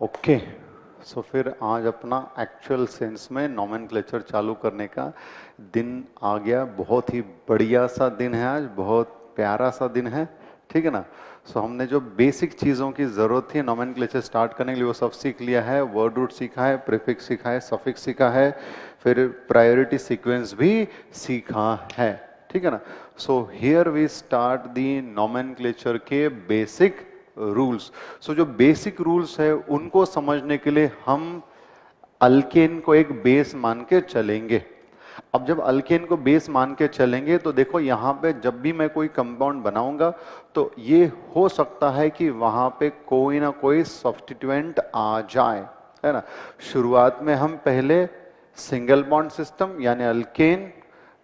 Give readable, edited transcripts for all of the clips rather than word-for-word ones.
Okay, सो फिर आज अपना एक्चुअल सेंस में नॉमेनक्लेचर चालू करने का दिन आ गया। बहुत ही बढ़िया सा दिन है आज, बहुत प्यारा सा दिन है, ठीक है ना। सो हमने जो बेसिक चीज़ों की ज़रूरत थी नॉमेनक्लेचर स्टार्ट करने के लिए वो सब सीख लिया है। वर्ड रूट सीखा है, प्रीफिक्स सीखा है, सफिक्स सीखा है, फिर प्रायोरिटी सीक्वेंस भी सीखा है, ठीक है ना। So here we start the nomenclature के बेसिक रूल्स। सो जो बेसिक रूल्स है उनको समझने के लिए हम अल्केन को एक बेस मान के चलेंगे। अब जब अल्केन को बेस मान के चलेंगे तो देखो यहां पे जब भी मैं कोई कंपाउंड बनाऊंगा तो ये हो सकता है कि वहां पे कोई ना कोई सब्स्टिट्यूएंट आ जाए, है ना। शुरुआत में हम पहले सिंगल बॉन्ड सिस्टम यानी अल्केन,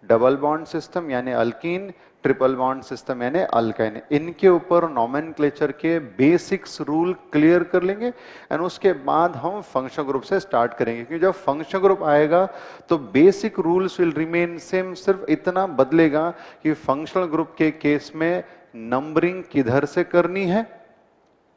डबल बॉन्ड सिस्टम यानी अल्कीन, ट्रिपल बॉन्ड सिस्टम यानी अल्काइन, इनके ऊपर नॉमेनक्लेचर के बेसिक्स रूल क्लियर कर लेंगे एंड उसके बाद हम फंक्शन ग्रुप से स्टार्ट करेंगे। क्योंकि जब फंक्शन ग्रुप आएगा तो basic rules will remain same, सिर्फ इतना बदलेगा कि फंक्शनल ग्रुप के केस में नंबरिंग किधर से करनी है,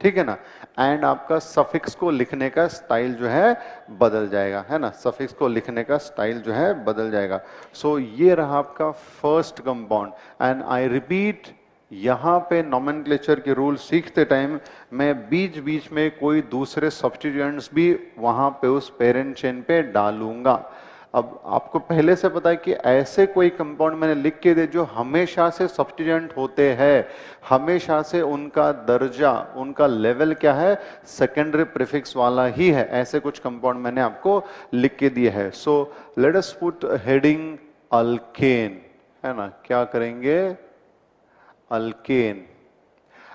ठीक है ना, एंड आपका सफिक्स को लिखने का स्टाइल जो है बदल जाएगा, है ना। सफिक्स को लिखने का स्टाइल जो है बदल जाएगा। सो ये रहा आपका first compound and I repeat, यहां पे नॉमेनक्लेचर के रूल सीखते टाइम मैं बीच बीच में कोई दूसरे सब्स्टिट्यूएंट्स भी वहां पे उस पेरेंट चेन पे डालूंगा। अब आपको पहले से पता है कि ऐसे कोई कंपाउंड मैंने लिख के दे जो हमेशा से सब्स्टिट्यूएंट होते हैं, हमेशा से उनका दर्जा, उनका लेवल क्या है, सेकेंडरी प्रीफिक्स वाला ही है, ऐसे कुछ कंपाउंड मैंने आपको लिख के दिए है। So let us put heading alkane, है ना। क्या करेंगे, अल्केन।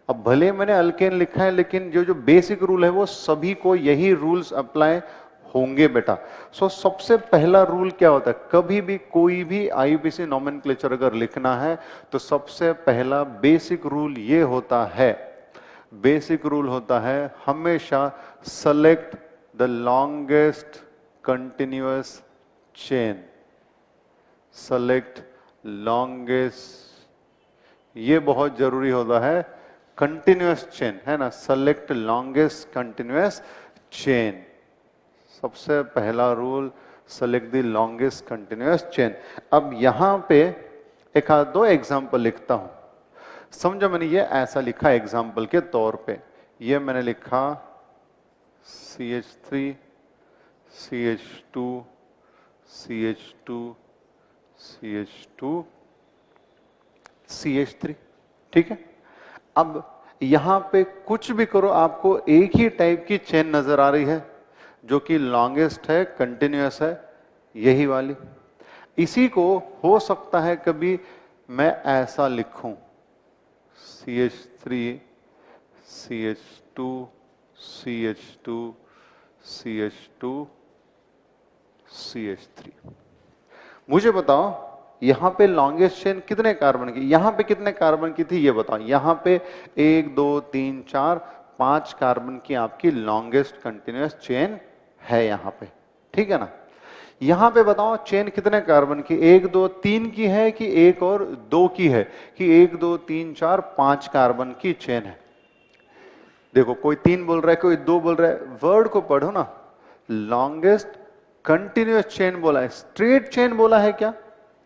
अब भले मैंने अल्केन लिखा है लेकिन जो जो बेसिक रूल है वो सभी को यही रूल्स अप्लाई होंगे बेटा। सो सबसे पहला रूल क्या होता है, कभी भी कोई भी आईयूपीएसी नॉमेनक्लेचर अगर लिखना है तो सबसे पहला बेसिक रूल ये होता है, बेसिक रूल होता है हमेशा select the longest continuous chain, select longest, ये बहुत जरूरी होता है, कंटिन्यूअस चेन, है ना, सेलेक्ट लॉन्गेस्ट कंटिन्यूअस चेन। सबसे पहला rule, select the longest continuous chain. अब यहां पे एक आध दो एग्जांपल लिखता हूं, समझो। मैंने ये ऐसा लिखा एग्जांपल के तौर पे, ये मैंने लिखा CH3 CH2 CH2 CH2 CH3, ठीक है। अब यहां पे कुछ भी करो आपको एक ही टाइप की चेन नजर आ रही है जो कि लॉन्गेस्ट है, कंटिन्यूअस है, यही वाली। इसी को हो सकता है कभी मैं ऐसा लिखूं CH3 CH2 CH2 CH2 CH3। मुझे बताओ यहां पे लॉन्गेस्ट चेन कितने कार्बन की, यहां पे कितने कार्बन की थी ये बताओ। यहां पे 1 2 3 4 5 कार्बन की आपकी लॉन्गेस्ट कंटिन्यूअस चेन है यहां पे, ठीक है ना। यहां पे बताओ चेन कितने कार्बन की, 1 2 3 की है कि 1 और 2 की है, कि 1 2 3 4 5 कार्बन की चेन है। देखो कोई 3 बोल रहा है, कोई 2 बोल रहा है, वर्ड को पढ़ो ना। लॉन्गेस्ट कंटिन्यूअस चेन बोला है, स्ट्रेट चेन बोला है क्या,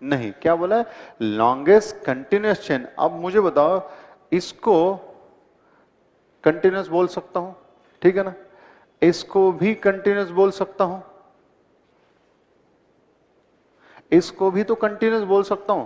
नहीं, क्या बोला है, लॉन्गेस्ट कंटिन्यूअस चेन। अब मुझे बताओ इसको कंटिन्यूअस बोल सकता हूं, ठीक है ना, इसको भी कंटिन्यूअस बोल सकता हूं, इसको भी तो कंटिन्यूअस बोल सकता हूं।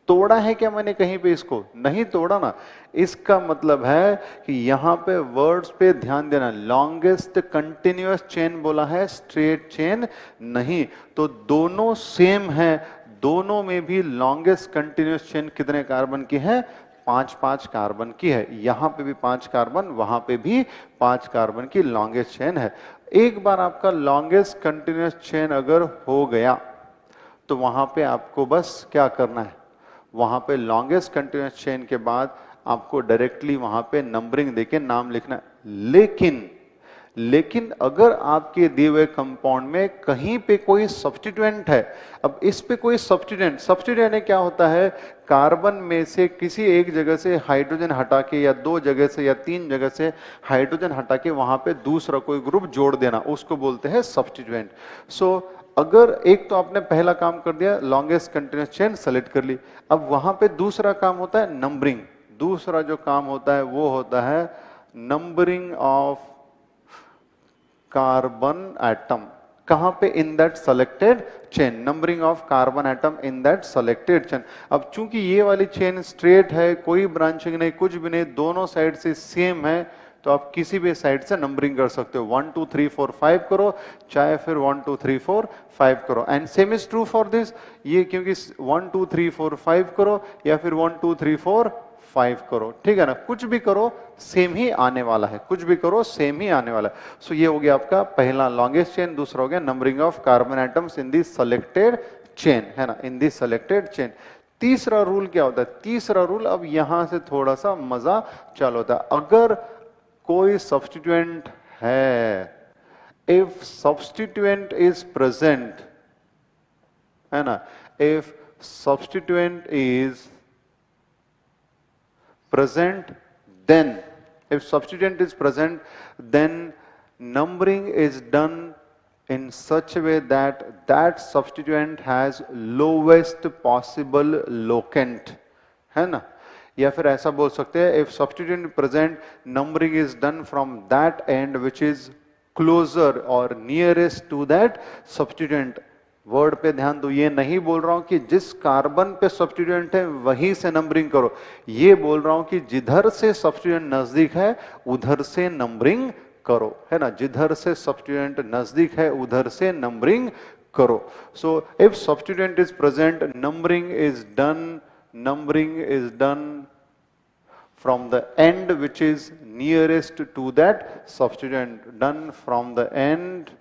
तोड़ा है क्या मैंने कहीं पे, इसको नहीं तोड़ा ना। इसका मतलब है कि यहां पे वर्ड्स पे ध्यान देना, लॉन्गेस्ट कंटिन्यूअस चेन बोला है, स्ट्रेट चेन नहीं। तो दोनों सेम है, दोनों में भी लॉन्गेस्ट कंटिन्यूअस चेन कितने कार्बन की है, 5 5 कार्बन की है। यहां पे भी 5 कार्बन, वहां पे भी 5 कार्बन की लॉन्गेस्ट चेन है। एक बार आपका लॉन्गेस्ट कंटिन्यूअस चेन अगर हो गया तो वहां पे आपको बस क्या करना है, वहां पे लॉन्गेस्ट कंटिन्यूअस चेन के बाद आपको डायरेक्टली वहां पे नंबरिंग देके नाम लिखना है। लेकिन लेकिन अगर आपके दिए हुए कंपाउंड में कहीं पे कोई सब्स्टिट्यूएंट है, अब इस पे कोई सब्स्टिट्यूएंट क्या होता है, कार्बन में से किसी एक जगह से हाइड्रोजन हटा के या दो जगह से या तीन जगह से हाइड्रोजन हटा के वहां पे दूसरा कोई ग्रुप जोड़ देना, उसको बोलते हैं सब्स्टिट्यूएंट। सो अगर एक तो आपने पहला काम कर दिया, लॉन्गेस्ट कंटिन्यूअस चेन सेलेक्ट कर ली, अब वहां पे दूसरा काम होता है नंबरिंग। दूसरा जो काम होता है वो होता है नंबरिंग ऑफ कार्बन एटम। कहां पे? In that selected chain, numbering of carbon atom in that selected chain. अब चूंकि ये वाली चेन स्ट्रेट है, कोई ब्रांचिंग नहीं, कुछ भी नहीं, दोनों साइड से सेम है, तो आप किसी भी साइड से नंबरिंग कर सकते हो। 1 2 3 4 5 करो, चाहे फिर 1 2 3 4 5 करो। And same is true for this, ये क्योंकि 1 2 3 4 5 करो या फिर 1 2 3 4 5 करो, ठीक है ना, कुछ भी करो सेम ही आने वाला है, कुछ भी करो सेम ही आने वाला है। सो ये हो गया आपका पहला लॉन्गेस्ट चेन, दूसरा हो गया numbering of carbon atoms in the selected chain, है ना, इन दी सेलेक्टेड चेन। तीसरा रूल क्या होता है? तीसरा रूल, अब यहां से थोड़ा सा मजा चालू होता है। अगर कोई सब्स्टिट्यूएंट है, इफ सब्स्टिट्यूएंट इज प्रेजेंट, है ना, if substituent is present, then if substituent is present, then numbering is done in such a way that that substituent has lowest possible locant, है ना, या फिर ऐसा बोल सकते हैं if substituent present, numbering is done from that end which is closer or nearest to that substituent। Word पे ध्यान दो, ये नहीं बोल रहा हूं कि जिस कार्बन पे सब्स्टिट्यूएंट है वहीं से नंबरिंग करो, ये बोल रहा हूं कि जिधर से सब्स्टिट्यूएंट नजदीक है उधर से नंबरिंग करो, है ना, जिधर से सब्स्टिट्यूएंट नजदीक है उधर से नंबरिंग करो। So if substituent is present, numbering is done from the end which is nearest to that substituent, done from the end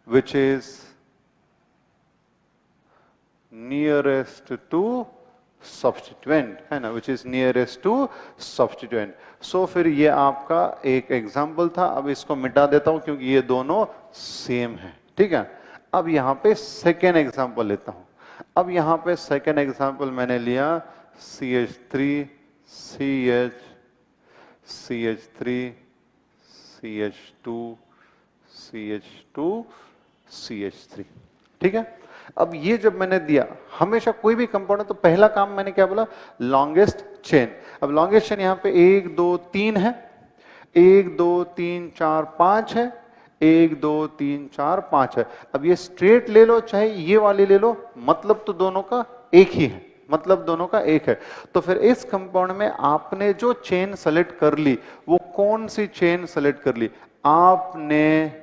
which is nearest to substituent, है ना, which is nearest to substituent। so फिर ये आपका एक example था, अब इसको मिटा देता हूं क्योंकि ये दोनों सेम है, ठीक है। अब यहां पे सेकेंड एग्जाम्पल लेता हूं। अब यहां पे सेकेंड एग्जाम्पल मैंने लिया CH3 CH CH3 CH2 CH2 CH3, ठीक है। अब ये जब मैंने दिया, हमेशा कोई भी कंपाउंड है तो पहला काम मैंने क्या बोला, लॉन्गेस्ट चेन। अब लॉन्गेस्ट चेन यहां पे 1 2 3 है, 1 2 3 4 5 है, 1 2 3 4 5 है। अब ये स्ट्रेट ले लो चाहे ये वाली ले लो, मतलब तो दोनों का एक ही है, मतलब दोनों का एक है। तो फिर इस कंपाउंड में आपने जो चेन सेलेक्ट कर ली वो कौन सी चेन सेलेक्ट कर ली? आपने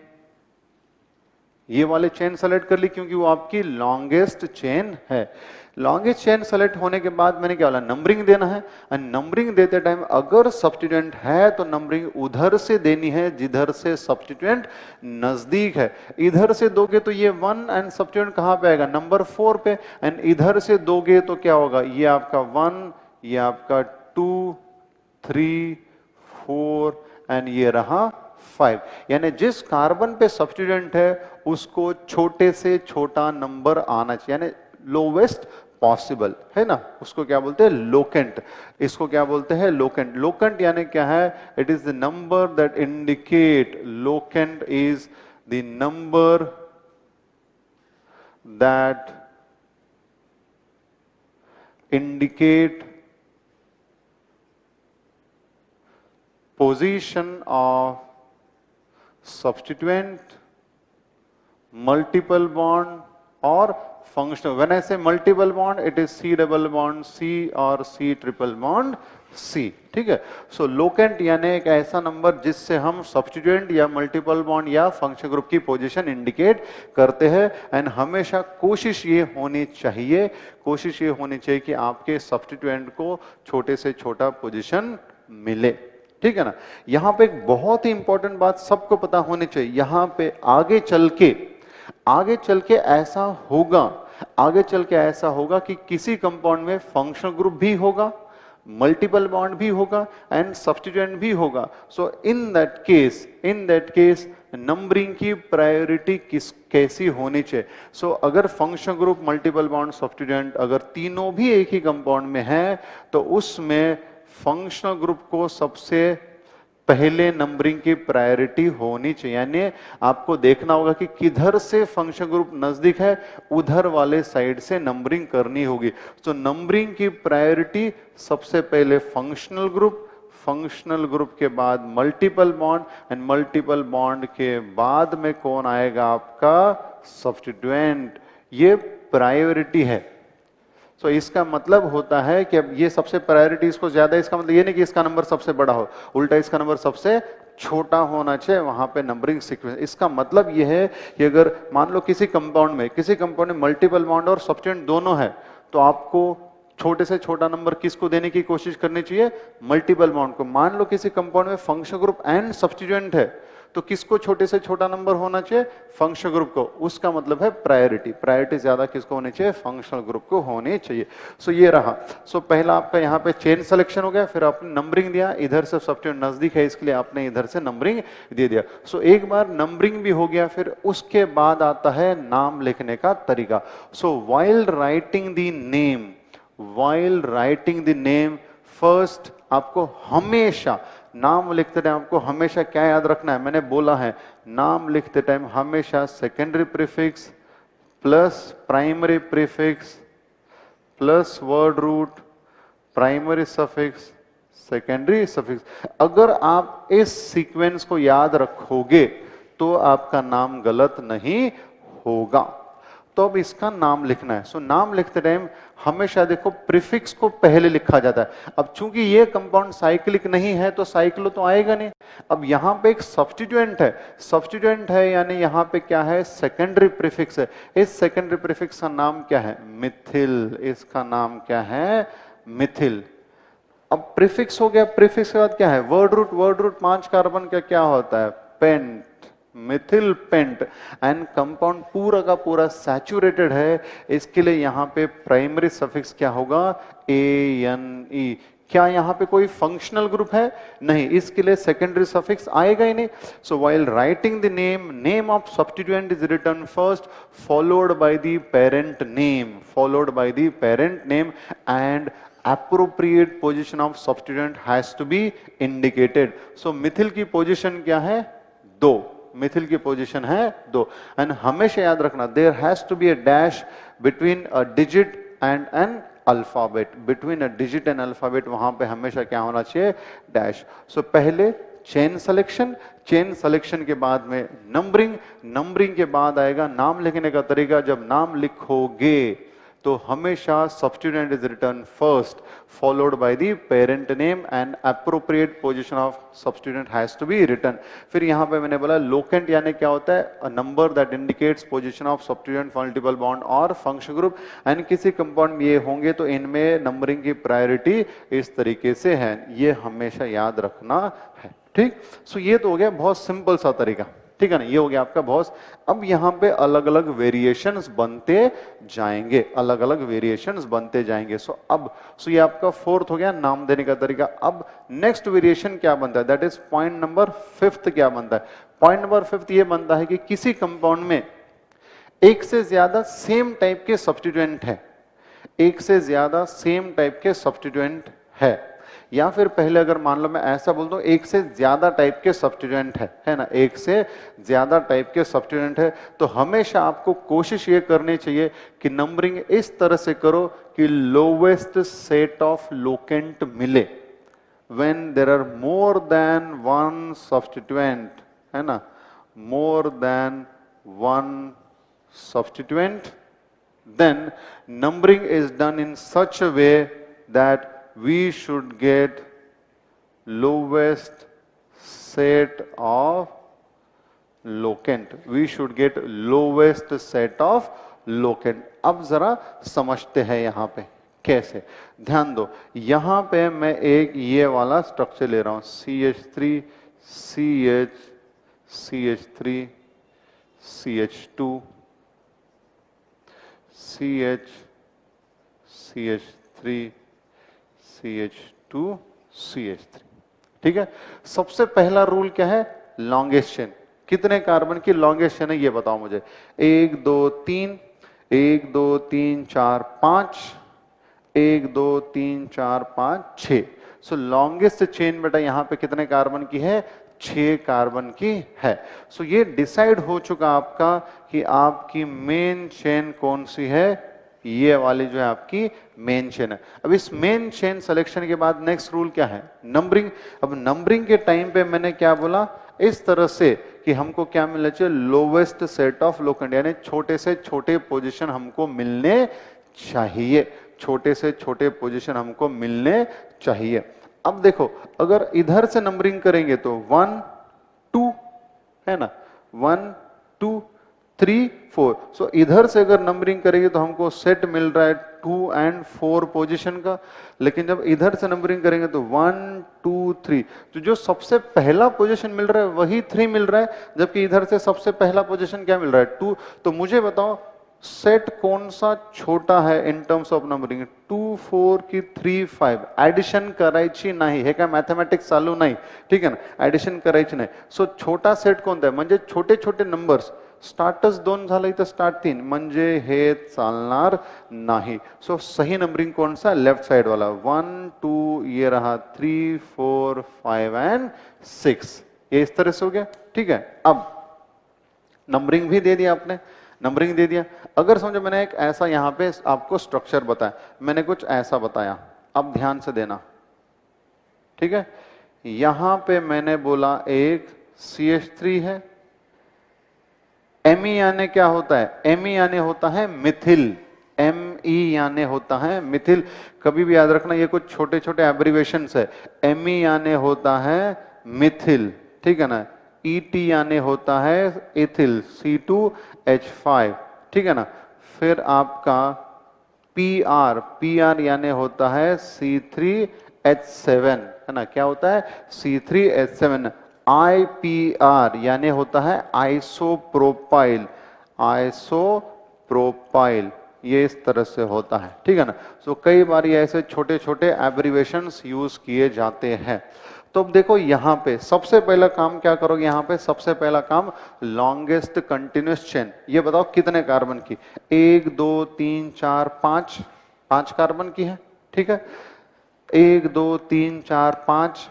ये वाले चेन सेलेक्ट कर ली क्योंकि वो आपकी लॉन्गेस्ट चेन है। लॉन्गेस्ट चेन सेलेक्ट होने के बाद मैंने क्या बोला, नंबरिंग देना है। और नंबरिंग देते टाइम अगर सब्स्टिट्यूएंट है तो नंबरिंग उधर से देनी है जिधर से सब्स्टिट्यूएंट नजदीक है। इधर से दोगे तो ये 1 एंड सब्स्टिट्यूएंट कहां पे आएगा, नंबर 4 पे। एंड इधर से दोगे तो क्या होगा, ये आपका 1, ये आपका 2 3 4 एंड ये रहा 5। यानी जिस कार्बन पे सब्स्टिट्यूएंट है उसको छोटे से छोटा नंबर आना चाहिए, यानी लोवेस्ट पॉसिबल, है ना, उसको क्या बोलते हैं, लोकेंट। इसको क्या बोलते हैं, लोकेंट। लोकेंट यानी क्या है, it is the number that indicate, locant is the number that indicate position of substituent, multiple bond or functional। when I say multiple bond, it is C double bond C or C triple bond C, ठीक है। सो locant यानी एक ऐसा number जिससे हम substituent या multiple bond या function group की पोजीशन इंडिकेट करते हैं। एंड हमेशा कोशिश ये होनी चाहिए कि आपके सब्स्टिट्यूएंट को छोटे से छोटा पोजीशन मिले, ठीक है ना। यहां पे एक बहुत ही इंपॉर्टेंट बात सबको पता होनी चाहिए, यहां पे आगे चल के ऐसा होगा कि किसी कंपाउंड में फंक्शनल ग्रुप भी होगा, मल्टीपल बॉन्ड भी होगा एंड सब्स्टिट्यूएंट भी होगा. सो इन दैट केस नंबरिंग की प्रायोरिटी कैसी होनी चाहिए. सो अगर functional group, multiple bond, substituent अगर तीनों भी एक ही कंपाउंड में है तो उसमें फंक्शनल ग्रुप को सबसे पहले नंबरिंग की प्रायोरिटी होनी चाहिए. यानी आपको देखना होगा कि किधर से फंक्शन ग्रुप नजदीक है, उधर वाले साइड से नंबरिंग करनी होगी. तो नंबरिंग की प्रायोरिटी सबसे पहले फंक्शनल ग्रुप के बाद multiple bond and multiple bond के बाद में कौन आएगा, आपका सब्स्टिट्यूएंट. ये प्रायोरिटी है. तो इसका मतलब होता है कि अब ये सबसे प्रायोरिटी इसको ज्यादा, इसका मतलब ये नहीं कि इसका नंबर सबसे बड़ा हो, उल्टा इसका नंबर सबसे छोटा होना चाहिए वहां पे नंबरिंग सीक्वेंस. इसका मतलब ये है कि अगर मान लो किसी कंपाउंड में मल्टीपल बॉन्ड और सब्स्टिट्यूएंट दोनों है, तो आपको छोटे से छोटा नंबर किसको देने की कोशिश करनी चाहिए, मल्टीपल बॉन्ड को. मान लो किसी कंपाउंड में फंक्शन ग्रुप एंड सब्स्टिट्यूएंट है, तो किसको छोटे से छोटा नंबर होना चाहिए, फंक्शनल ग्रुप को. उसका मतलब है प्रायोरिटी ज्यादा किसको होनी चाहिए, फंक्शनल ग्रुप को होनी चाहिए. सो ये रहा. सो पहला आपका यहाँ पे चेन सिलेक्शन हो गया, फिर आपने नंबरिंग दिया, इधर से सब्स्टिट्यूएंट नजदीक है इसके लिए आपने इधर से नंबरिंग दे दिया. सो एक बार नंबरिंग भी हो गया, फिर उसके बाद आता है नाम लिखने का तरीका. So while writing the name first आपको हमेशा नाम लिखते टाइम आपको हमेशा क्या याद रखना है, मैंने बोला है नाम लिखते टाइम हमेशा secondary prefix plus primary prefix plus word root primary suffix secondary suffix. अगर आप इस सीक्वेंस को याद रखोगे तो आपका नाम गलत नहीं होगा. तो अब इसका नाम लिखना है. सो नाम लिखते टाइम हमेशा देखो प्रीफिक्स को पहले लिखा जाता है. अब चूंकि ये कंपाउंड साइक्लिक नहीं है तो साइक्लो तो आएगा नहीं. अब यहां पे एक सब्स्टिट्यूएंट है यानी यहां पे क्या है, सेकेंडरी प्रीफिक्स है. इस सेकेंडरी प्रीफिक्स का नाम क्या है, मिथिल. इसका नाम क्या है, मिथिल. अब प्रीफिक्स हो गया, प्रीफिक्स के बाद क्या है, वर्ड रूट 5 कार्बन का क्या होता है, pent, methyl pent. And compound पूरा का पूरा सैचुरेटेड है, इसके लिए यहां पे प्राइमरी सफिक्स क्या होगा, ANE. क्या यहां पे कोई फंक्शनल ग्रुप है, नहीं, इसके लिए सेकेंडरी सफिक्स आएगा ही नहीं. So while writing the name of substituent is written first followed by the parent name and appropriate position of substituent has to be indicated. So methyl की पोजीशन क्या है, 2. मिथिल की पोजीशन है 2. एंड हमेशा याद रखना there has to be a dash between a digit and an alphabet. Between a digit and alphabet वहां पे हमेशा क्या होना चाहिए, डैश. सो पहले चेन सिलेक्शन के बाद में नंबरिंग के बाद आएगा नाम लिखने का तरीका. जब नाम लिखोगे तो हमेशा substituent is return first followed by the parent name and appropriate position of substituent has to be written. फिर यहां पे मैंने बोला लोकेंट यानी क्या होता है, a number that indicates position of substituent multiple bond और फंक्शन ग्रुप. एंड किसी कंपाउंड में ये होंगे तो इनमें नंबरिंग की प्रायोरिटी इस तरीके से है, ये हमेशा याद रखना है. ठीक. सो ये तो हो गया बहुत सिंपल सा तरीका, ठीक है ना, ये हो गया आपका बहुत. अब यहां पे अलग अलग वेरिएशंस बनते जाएंगे. सो ये आपका 4th हो गया नाम देने का तरीका. अब नेक्स्ट वेरिएशन क्या बनता है, that is point number 5th. क्या बनता है, पॉइंट नंबर 5th ये बनता है कि किसी कंपाउंड में एक से ज्यादा सेम टाइप के सब्स्टिट्यूएंट है, या फिर पहले अगर मान लो मैं ऐसा बोलता हूं एक से ज्यादा टाइप के सब्स्टिट्यूएंट है ना, एक से ज्यादा टाइप के सब्स्टिट्यूएंट है, तो हमेशा आपको कोशिश ये करनी चाहिए कि नंबरिंग इस तरह से करो कि लोवेस्ट सेट ऑफ लोकेंट मिले. When there are more than one substituent, है ना, more than one substituent, then numbering is done in such a way that we should get lowest set of locant. अब जरा समझते हैं यहां पे कैसे. ध्यान दो, यहां पे मैं एक ये वाला स्ट्रक्चर ले रहा हूं, CH3 CH3 CH2 CH CH3 CH2CH3। ठीक है, सबसे पहला रूल क्या है? Longest chain. कितने कार्बन की लॉन्गेस्ट चेन है ये बताओ मुझे। 1 2 3, 1 2 3 4 5, 1 2 3 4 5 6। सो लॉन्गेस्ट चेन बेटा यहां पे कितने कार्बन की है? 6 कार्बन की है। सो ये डिसाइड हो चुका आपका कि आपकी मेन चेन कौन सी है। ये वाली जो है आपकी मेन चेन है। अब इस मेन चेन सिलेक्शन के बाद नेक्स्ट रूल क्या है? नंबरिंग। अब नंबरिंग के टाइम पे मैंने क्या बोला? इस तरह से कि हमको क्या मिलना चाहिए? लोवेस्ट सेट ऑफ लोकेंट, यानी छोटे से छोटे पोजीशन हमको मिलने चाहिए। छोटे से छोटे पोजीशन हमको मिलने चाहिए। अब देखो, अगर इधर से नंबरिंग करेंगे तो 1 2 है ना, 1 2 3 4। सो इधर से अगर नंबरिंग करेंगे तो हमको सेट मिल रहा है 2 और 4 पोजीशन का। लेकिन जब इधर से नंबरिंग करेंगे तो 1 2 3, तो जो सबसे पहला पोजीशन मिल रहा है वही 3 मिल रहा है, जबकि इधर से सबसे पहला पोजीशन क्या मिल रहा है? 2। तो मुझे बताओ सेट कौन सा छोटा है इन टर्म्स ऑफ नंबरिंग? 2 4 की 3 5। ऍडिशन करायची नाही, हे काय मॅथमॅटिक्स चालू नाही, ठीक आहे ना, ऍडिशन करायची नाही। सो छोटा सेट कोणता आहे? म्हणजे छोटे छोटे नंबर्स। स्टार्टच 2 झालं, इथं स्टार्ट 3, म्हणजे हे चालणार नाही। सो सही नंबरिंग कौन सा? लेफ्ट साइड वाला। 1 2, ये रहा 3 4 5 और 6। ये इस तरह से हो गया, ठीक है। अब नंबरिंग भी दे दिया आपने, नंबरिंग दे दिया। अगर समझो मैंने एक ऐसा यहां पे आपको स्ट्रक्चर बताया, मैंने कुछ ऐसा बताया, अब ध्यान से देना, ठीक है। यहां पे मैंने बोला एक CH3 है। Me यानी क्या होता है? Me यानी होता है मिथिल। Me यानी होता है मिथिल। कभी भी याद रखना, ये कुछ छोटे छोटे एब्रिवेशंस है। Me यानी होता है मिथिल, ठीक है ना। Et यानी होता है इथिल, C2H5, ठीक है ना। फिर आपका PR यानी होता है C3H7, है ना। क्या होता है? C3H7। IPR यानी होता है आइसोप्रोपाइल, आइसोप्रोपाइल, ये इस तरह से होता है, ठीक है ना। सो कई बार ये ऐसे छोटे छोटे एब्रिवेशंस यूज किए जाते हैं। तो अब देखो यहां पे सबसे पहला काम क्या करोगे? यहां पे सबसे पहला काम लॉन्गेस्ट कंटिन्यूस चेन। ये बताओ कितने कार्बन की? 1 2 3 4 5, 5 कार्बन की है, ठीक है। 1 2 3 4 5,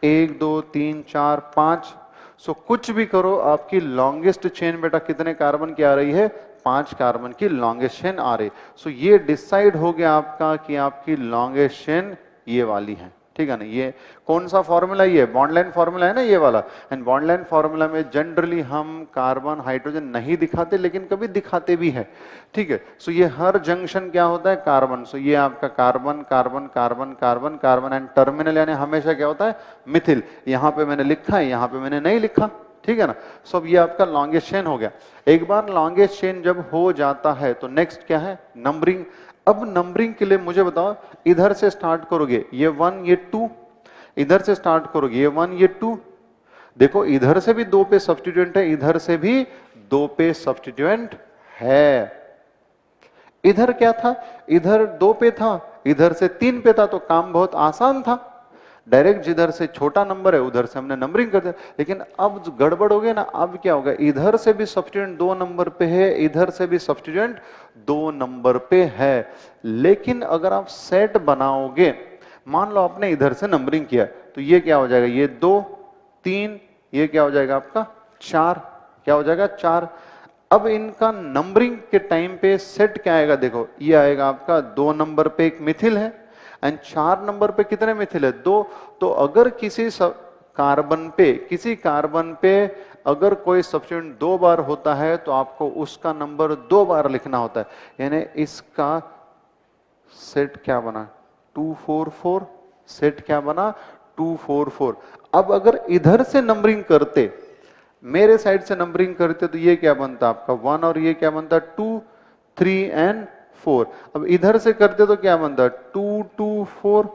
1 2 3 4 5। सो कुछ भी करो, आपकी लॉन्गेस्ट चेन बेटा कितने कार्बन की आ रही है? 5 कार्बन की लॉन्गेस्ट चेन आ रही। सो ये डिसाइड हो गया आपका कि आपकी लॉन्गेस्ट चेन ये वाली है, ठीक है ना। ये कौन सा फॉर्मूला? ये बॉन्ड लाइन फॉर्मूला है ना, ये वाला। एंड बॉन्ड लाइन फॉर्मूला में जनरली हम कार्बन हाइड्रोजन नहीं दिखाते, लेकिन कभी दिखाते भी है, ठीक है। सो ये हर जंक्शन क्या होता है? कार्बन। सो ये आपका carbon carbon carbon carbon carbon and terminal यानी हमेशा क्या होता है? मिथिल। यहां पे मैंने लिखा है, यहां पे मैंने नहीं लिखा, ठीक है ना। सो अब ये आपका लॉन्गेस्ट चेन हो गया। एक बार लॉन्गेस्ट चेन जब हो जाता है तो नेक्स्ट क्या है? नंबरिंग। अब नंबरिंग के लिए मुझे बताओ, इधर से स्टार्ट करोगे, ये 1 ये 2, इधर से स्टार्ट करोगे, ये 1 ये 2। देखो इधर से भी 2 पे सब्स्टिट्यूएंट है, इधर से भी 2 पे सब्स्टिट्यूएंट है। इधर क्या था? इधर 2 पे था, इधर से 3 पे था, तो काम बहुत आसान था। डायरेक्ट जिधर से छोटा नंबर है उधर से हमने नंबरिंग कर दिया। लेकिन अब गड़बड़ हो गई ना, अब क्या होगा? इधर से भी सब्स्टिट्यूएंट 2 नंबर पे है, इधर से भी सब्स्टिट्यूएंट 2 नंबर पे है। लेकिन अगर आप सेट बनाओगे, मान लो आपने इधर से नंबरिंग किया, तो ये क्या हो जाएगा? ये 2 3, ये क्या हो जाएगा आपका? 4। क्या हो जाएगा? 4। अब इनका नंबरिंग के टाइम पे सेट क्या आएगा? देखो ये आएगा आपका 2 नंबर पे एक मिथिल है, एंड 4 नंबर पे कितने मिथिल है? 2। तो अगर किसी कार्बन पे अगर कोई सब्स्टिट्यूएंट 2 बार होता है तो आपको उसका नंबर 2 बार लिखना होता है। यानी इसका सेट क्या बना? 244। सेट क्या बना? 244। अब अगर इधर से नंबरिंग करते, मेरे साइड से नंबरिंग करते, तो ये क्या बनता आपका? 1, और ये क्या बनता? 2 3 और 4। अब इधर से करते तो क्या बनता? 2 2 4।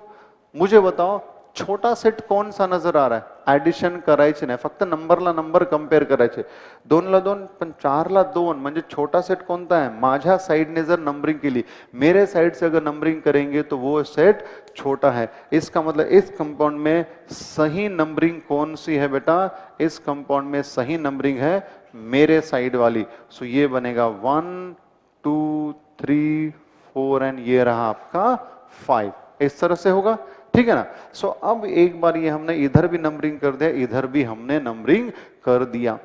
मुझे बताओ छोटा सेट कौन सा नजर आ रहा है? ऍडिशन करायचे नाही, फक्त नंबरला नंबर कंपेअर करायचे. 2 ला 2 पण 4 ला 2, म्हणजे छोटा सेट कोणता है? माझ्या साइडने जर नंबरिंग केली, मेरे साइड से अगर नंबरिंग करेंगे तो वो सेट छोटा है. इसका मतलब इस कंपाउंड में सही नंबरिंग कौन सी है बेटा? इस कंपाउंड में सही नंबरिंग है मेरे साइड वाली. सो ये बनेगा 1 2 3 4 एंड ये रहा आपका 5. इस तरह से होगा, ठीक है ना. सो अब एक बार ये हमने इधर भी नंबरिंग कर दिया, इधर भी हमने नंबरिंग कर दिया.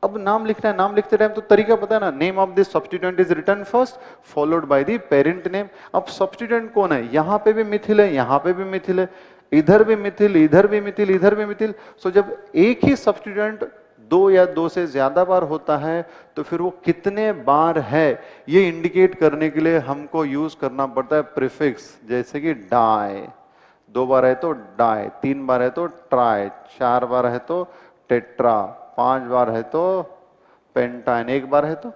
अब नाम लिखना है, नाम लिखते टाइम तो तरीका पता है ना, name of this substituent is written first followed by the parent name. अब सब्स्टिट्यूएंट कौन है? यहां पे भी मिथिल है, यहां पे भी मिथिल है, इधर भी मिथिल, इधर भी मिथिल, इधर भी मिथिल. सो जब एक ही सब्स्टिट्यूएंट 2 या 2 से ज्यादा बार होता है तो फिर वो कितने बार है ये इंडिकेट करने के लिए हमको यूज करना पड़ता है प्रीफिक्स. जैसे कि डाई, 2 बार है तो डाई, 3 बार है तो ट्राई, 4 बार है तो टेट्रा, 5 बार है तो पेंटाइन, 1 बार है तो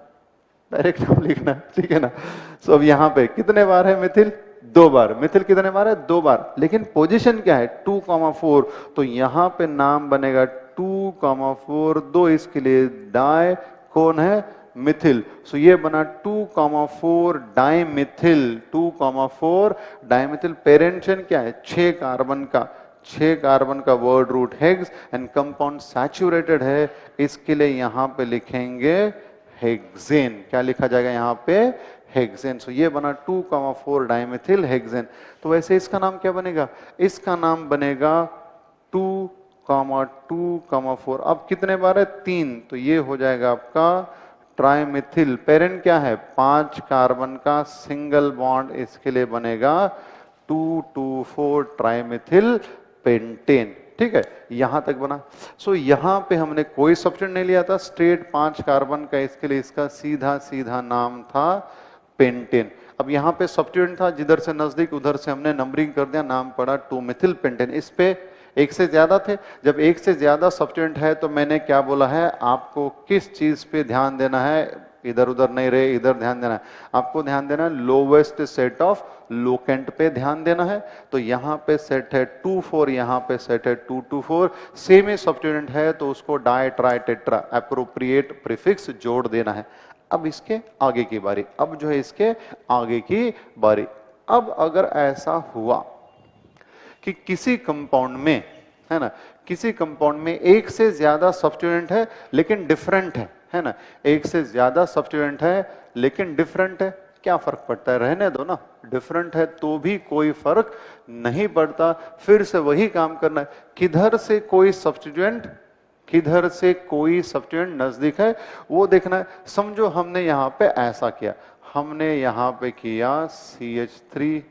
डायरेक्ट नाम लिखना, ठीक है ना. सो अब यहाँ पे कितने बार है मिथिल? 2 बार. मिथिल कितने बार है? 2 बार. लेकिन पोजीशन क्या है? 2,4. तो यहाँ पे नाम बनेगा 2,4. 2 इसके लिए डाई कौन है? मिथिल. सो ये बना 2,4 डाइमिथिल. 2,4 डाइमिथिल. पेरेंट चेन क्या है? 6 कार्बन का, 6 कार्बन का word root hex and compound saturated है, इसके लिए यहां पे लिखेंगे हेक्सेन. क्या लिखा जाएगा यहाँ पे? हेक्सेन. सो ये बना 2,4 डाइमिथिल हेक्सेन. तो वैसे इसका नाम क्या बनेगा? इसका नाम बनेगा 2,2,4. अब कितने बार है? 3. तो ये हो जाएगा आपका ट्राइमिथिल. पेरेंट क्या है? 5 कार्बन का सिंगल बॉन्ड, इसके लिए बनेगा 2,2,4 ट्राइमिथिल पेंटेन. ठीक है, यहां तक बना. सो यहां पे हमने कोई सब्स्टिट्यूएंट नहीं लिया था, स्ट्रेट 5 कार्बन का, इसके लिए इसका सीधा सीधा नाम था पेंटेन. अब यहाँ पे सब्स्टिट्यूएंट था, जिधर से नजदीक उधर से हमने नंबरिंग कर दिया, नाम पड़ा 2 मिथिल पेंटेन. इस पे एक से ज्यादा थे. जब एक से ज्यादा सब्स्टिट्यूएंट है तो मैंने क्या बोला है? आपको किस चीज पे ध्यान देना है? इधर उधर नहीं रहे, इधर ध्यान देना है. आपको ध्यान देना है लोवेस्ट सेट ऑफ लोकेंट पे ध्यान देना है. तो यहाँ पे सेट है 2,4, यहाँ पे सेट है 2,2,4. सेम ही सब्स्टिट्यूएंट है तो उसको die tri tetra appropriate prefix जोड़ देना है. अब इसके आगे की बारी, अब जो है इसके आगे की बारी. अब अगर ऐसा हुआ कि किसी कंपाउंड में, है ना, किसी कंपाउंड में एक से ज्यादा सब्स्टिट्यूएंट है लेकिन डिफरेंट है ना, एक से ज्यादा सब्स्टिट्यूएंट है लेकिन डिफरेंट है, क्या फर्क पड़ता है? रहने दो ना. डिफरेंट है तो भी कोई फर्क नहीं पड़ता. फिर से वही काम करना है. किधर से कोई सब्स्टिट्यूएंट, किधर से कोई सब्स्टिट्यूएंट नजदीक है वो देखना है. समझो हमने यहाँ पे ऐसा किया, हमने यहाँ पे किया CH3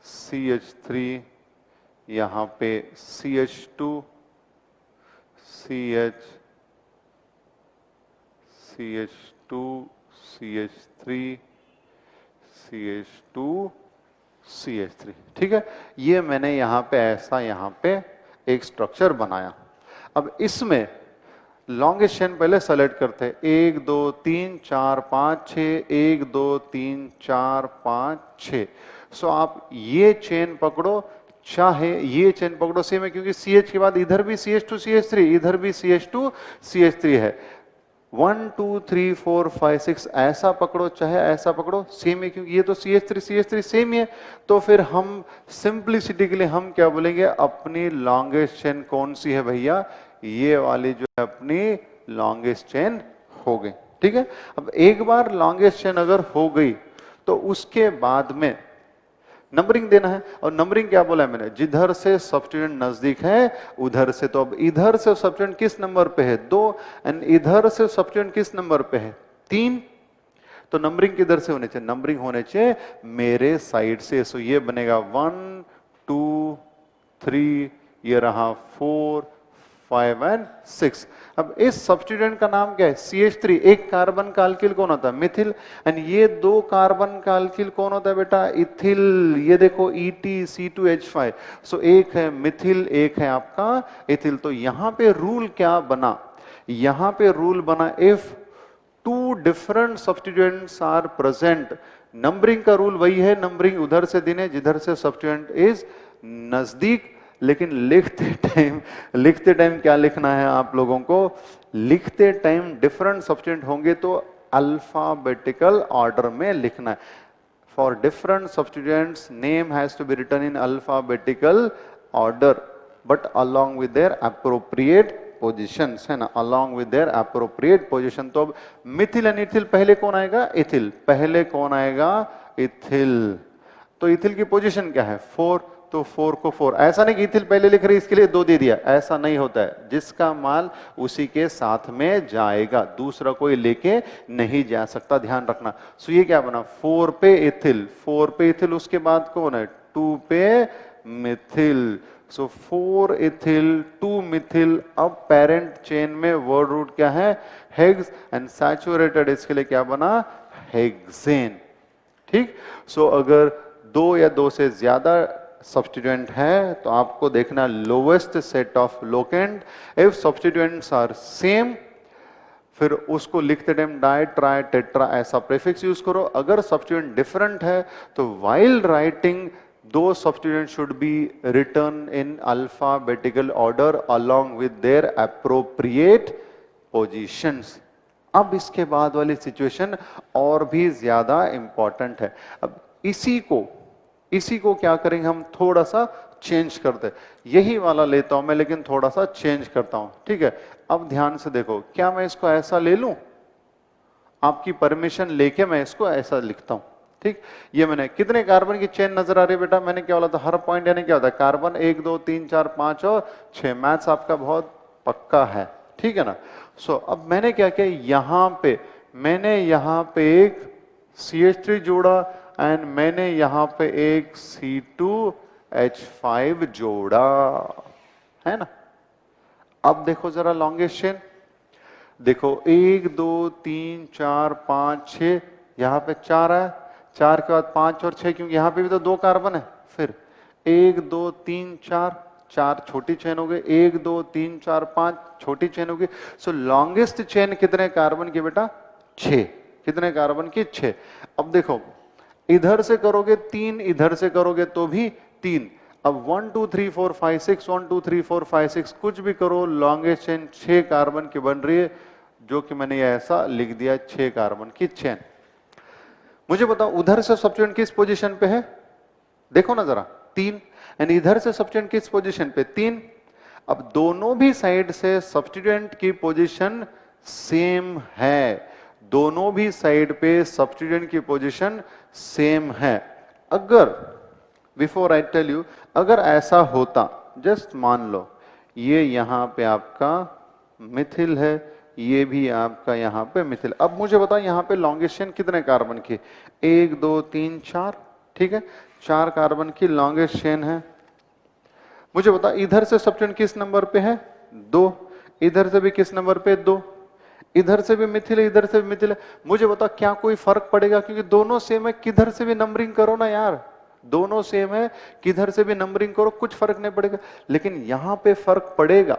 CH3, यहाँ पे CH2 CH2 CH3 CH2 CH3. ठीक है, ये मैंने यहाँ पे ऐसा यहाँ पे एक स्ट्रक्चर बनाया. अब इसमें लॉन्गेस्ट चेन पहले सेलेक्ट करते हैं. 1 2 3 4 5 6, 1 2 3 4 5 6. सो आप ये चेन पकड़ो, चाहे ये चेन पकड़ो, सेम है क्योंकि CH के बाद इधर भी CH2 CH3, इधर भी CH2 CH3 है. 1 2 3 4 5 6 ऐसा पकड़ो चाहे ऐसा पकड़ो, सेम है क्योंकि ये तो CH3 सेम ही है. तो फिर हम सिंपलिसिटी के लिए हम क्या बोलेंगे? अपनी लॉन्गेस्ट चेन कौन सी है भैया? ये वाली जो है अपनी लॉन्गेस्ट चेन हो गई. ठीक है, अब एक बार लॉन्गेस्ट चेन अगर हो गई तो उसके बाद में नंबरिंग देना है. और नंबरिंग क्या बोला है मैंने? जिधर से सब्स्टिट्यूएंट नजदीक है उधर से. तो अब इधर से सब्स्टिट्यूएंट किस नंबर पे है? 2. एंड इधर से सब्स्टिट्यूएंट किस नंबर पे है? 3. तो नंबरिंग किधर से होने चाहिए? नंबरिंग होने चाहिए मेरे साइड से. सो ये बनेगा 1 2 3, ये रहा 4 5 एंड 6. अब इस सब्स्टिट्यूएंट का नाम क्या है? CH3. एक कार्बन का अल्किल कौन होता है? मिथिल. एंड ये 2 कार्बन का अल्किल कौन होता है बेटा? इथिल. ये देखो EtC2H5. सो एक है मिथिल, एक है आपका इथिल. तो यहां पे रूल क्या बना? यहां पे रूल बना, if 2 different substituents are present numbering का रूल वही है, नंबरिंग उधर से देने जिधर से सब्स्टिट्यूएंट इज नजदीक, लेकिन लिखते टाइम क्या लिखना है आप लोगों को? लिखते टाइम डिफरेंट सब्स्टिट्यूएंट होंगे तो अल्फाबेटिकल ऑर्डर में लिखना है। For different substituents name has to be written in alphabetical order but along with their appropriate positions, है ना, along with their appropriate position. तो अब मिथिल एंड इथिल पहले कौन आएगा? इथिल। पहले कौन आएगा? इथिल। तो इथिल की पोजीशन क्या है? 4, तो 4 को 4, ऐसा नहीं कि इथिल पहले लिख रही इसके लिए 2 दे दिया, ऐसा नहीं होता है। जिसका माल उसी के साथ में जाएगा, दूसरा कोई लेके नहीं जा सकता, ध्यान रखना। सो ये क्या बना? 4 पे इथिल, 4 पे इथिल, उसके बाद कौन है? 2 पे मिथिल। सो 4 इथिल 2 मिथिल। अब पेरेंट चेन में वर्ड रूट क्या है? हेक्स, एंड सैचुरेटेड इसके लिए क्या बना? हेक्सेन। ठीक। सो अगर 2 या 2 से ज्यादा सब्स्टिट्यूएंट है तो आपको देखना lowest set of locant. If substituents are same, फिर उसको लिखते टाइम डाई, ट्राई, टेट्रा ऐसा प्रीफिक्स यूज करो। अगर सब्स्टिट्यूएंट डिफरेंट है तो while writing the substituent should be written in alphabetical order along with their appropriate positions. अब इसके बाद वाली सिचुएशन और भी ज्यादा इंपॉर्टेंट है। अब इसी को क्या करेंगे हम? थोड़ा सा चेंज करते, यही वाला लेता हूं मैं लेकिन थोड़ा सा चेंज करता हूं। ठीक है, अब ध्यान से देखो, क्या मैं इसको ऐसा ले लूं? आपकी परमिशन लेके मैं इसको ऐसा लिखता हूं। ठीक, ये मैंने कितने कार्बन की चेन नजर आ रही है बेटा? मैंने क्या बोला था? हर पॉइंट यानी क्या होता है? कार्बन 1 2 3 4 5 और 6। मैथ्स आपका बहुत पक्का है, ठीक है ना। सो अब मैंने क्या किया, मैंने यहां पे एक CH3 जोड़ा एंड मैंने यहां पे एक C2H5 जोड़ा, है ना। अब देखो जरा लॉन्गेस्ट चेन, देखो 1 2 3 4 5 6, यहां पे 4 है, 4 के बाद 5 और 6, क्योंकि यहां पे भी तो 2 कार्बन है। फिर 1 2 3 4, 4 छोटी चेन हो गई, 1 2 3 4 5 छोटी चेन हो गई। सो लॉन्गेस्ट चेन कितने कार्बन की बेटा? 6। कितने कार्बन की? 6। अब देखो इधर से करोगे 3, इधर से करोगे तो भी 3। अब 1 2 3 4 5 6, 1 2 3 4 5 6 कुछ भी करो, लॉन्गेस्ट चेन 6 कार्बन की बन रही है, जो कि मैंने ऐसा लिख दिया 6 कार्बन की चेन। मुझे बताओ उधर से सब्स्टिट्यूएंट किस पोजीशन पे है? देखो ना जरा, 3। एंड इधर से सब्स्टिट्यूएंट किस पोजीशन पे? 3। अब दोनों भी साइड से सब्स्टिट्यूएंट की पोजीशन सेम है, दोनों भी साइड पे सब्स्टिट्यूएंट की पोजीशन सेम है। अगर बिफोर आई टेल यू, अगर ऐसा होता, जस्ट मान लो ये यहां पे आपका मिथिल है, ये भी आपका यहां पे मिथिल। अब मुझे बताओ यहां पे लॉन्गेस्ट चेन कितने कार्बन की? 1 2 3 4, ठीक है, 4 कार्बन की लॉन्गेस्ट चेन है। मुझे बताओ इधर से सब्स्टिट्यूएंट किस नंबर पे है? 2। इधर से भी किस नंबर पे? 2। इधर से भी मिथिल है, इधर से भी मिथिल है। मुझे बताओ क्या कोई फर्क पड़ेगा? क्योंकि दोनों सेम है, किधर से भी नंबरिंग करो ना यार, दोनों सेम है, किधर से भी नंबरिंग करो, कुछ फर्क नहीं पड़ेगा। लेकिन यहां पे फर्क पड़ेगा,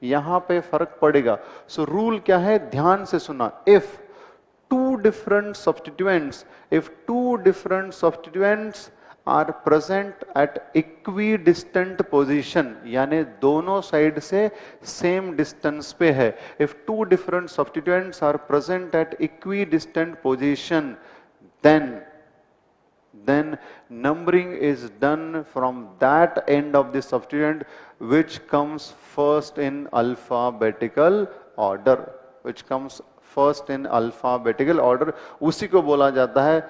यहां पे फर्क पड़ेगा। सो रूल क्या है? ध्यान से सुना। If two different substituents are present at equidistant position, यानी दोनों साइड से सेम डिस्टेंस पे है। If two different substituents are present at equidistant position, then numbering is done from that end of the substituent which comes first in alphabetical order, उसी को बोला जाता है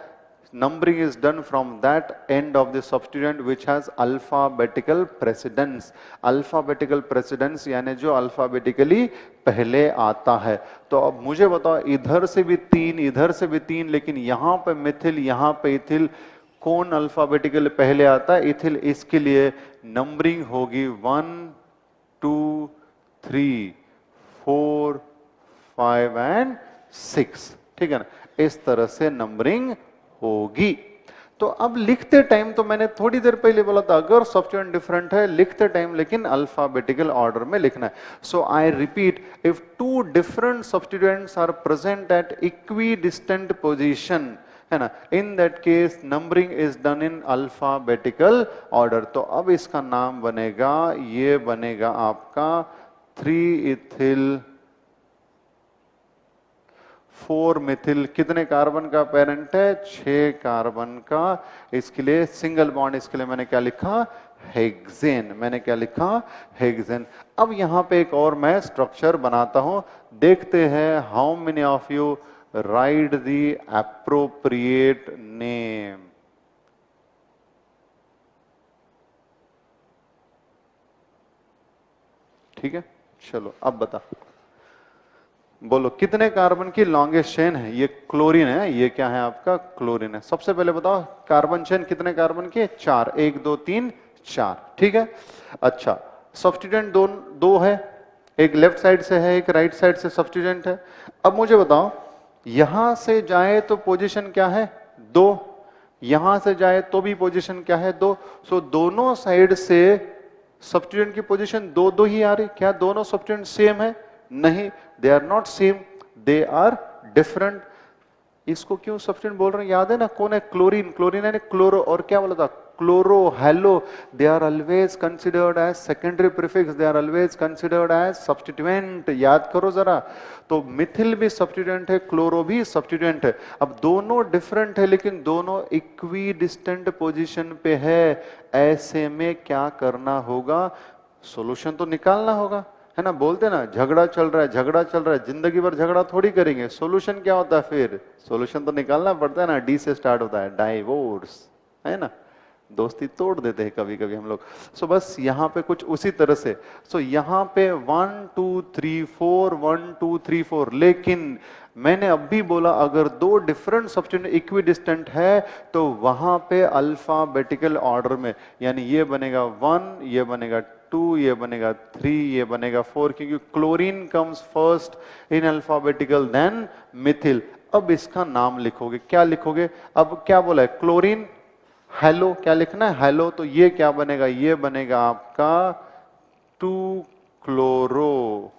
numbering is done from that end of the substituent which has alphabetical precedence। alphabetical precedence यानी जो alphabetically पहले आता है। तो अब मुझे बताओ इधर से भी 3, इधर से भी 3, लेकिन यहां पे मिथिल, यहां पे इथिल, कौन अल्फाबेटिकल पहले आता है? इथिल। इसके लिए नंबरिंग होगी 1 2 3 4 5 एंड 6, ठीक है ना। इस तरह से नंबरिंग होगी। तो अब लिखते टाइम, तो मैंने थोड़ी देर पहले बोला था अगर सब्स्टिट्यूएंट डिफरेंट है लिखते टाइम लेकिन अल्फाबेटिकल ऑर्डर में लिखना है। So I repeat, if two different substituents are present at equidistant position, है ना। In that case numbering is done in alphabetical order. तो अब इसका नाम बनेगा, ये बनेगा आपका 3 इथिल 4 मिथिल। कितने कार्बन का पेरेंट है? 6 कार्बन का। इसके लिए सिंगल बॉन्ड, इसके लिए मैंने क्या लिखा? हेक्सेन। मैंने क्या लिखा? हेक्सेन। अब यहां पे एक और मैं स्ट्रक्चर बनाता हूं, देखते हैं how many of you right the appropriate name. ठीक है, चलो अब बता, बोलो कितने कार्बन की लॉन्गेस्ट चेन है? ये क्लोरीन है, ये क्या है आपका? क्लोरीन है। सबसे पहले बताओ कार्बन चेन कितने कार्बन के? 4, 1 2 3 4, ठीक है। अच्छा, सब्स्टिट्यूएंट दो है, एक लेफ्ट साइड से है, एक राइट साइड से सब्स्टिट्यूएंट है। अब मुझे बताओ यहां से जाए तो पोजीशन क्या है? 2, यहां से जाए तो भी पोजीशन क्या है? 2। सो दोनों साइड से सब्स्टिट्यूएंट की पोजीशन 2 2 ही आ रही। क्या दोनों सब्स्टिट्यूएंट सेम है? नहीं, they are not same, they are different. इसको क्यों सब्स्टिट्यूएंट बोल रहे हैं? याद है ना कौन है? क्लोरीन। क्लोरीन है क्लोरो, और क्या बोला था? Chloro, halo. They are always considered as secondary prefix, they are always considered as substituent. याद करो जरा। तो मिथिल भी सब्स्टिट्यूएंट है, क्लोरो भी सब्स्टिट्यूएंट है। अब दोनों डिफरेंट है लेकिन दोनों इक्वी डिस्टेंट पोजीशन पे है। ऐसे में क्या करना होगा? सॉल्यूशन तो निकालना होगा, है ना। बोलते ना झगड़ा चल रहा है, झगड़ा चल रहा है, जिंदगी भर झगड़ा थोड़ी करेंगे। सॉल्यूशन क्या होता है? फिर सॉल्यूशन तो निकालना पड़ता है ना। डी से स्टार्ट होता है, डाइवोर्स, है ना। दोस्ती तोड़ देते हैं कभी कभी हम लोग। सो बस यहाँ पे कुछ उसी तरह से। सो यहाँ पे 1 2 3 4 1 2 3 4, लेकिन मैंने अब भी बोला अगर दो डिफरेंट सब्स्टिट्यूएंट इक्विडिस्टेंट है तो वहां पे अल्फाबेटिकल ऑर्डर में, यानी ये बनेगा 1, ये बनेगा 2, ये बनेगा 3, ये बनेगा 4, क्योंकि chlorine comes first in alphabetical then methyl. अब इसका नाम लिखोगे, क्या लिखोगे? अब क्या बोला है? क्लोरीन, हेलो, क्या लिखना है? हेलो। तो ये क्या बनेगा? ये बनेगा आपका 2 क्लोरो।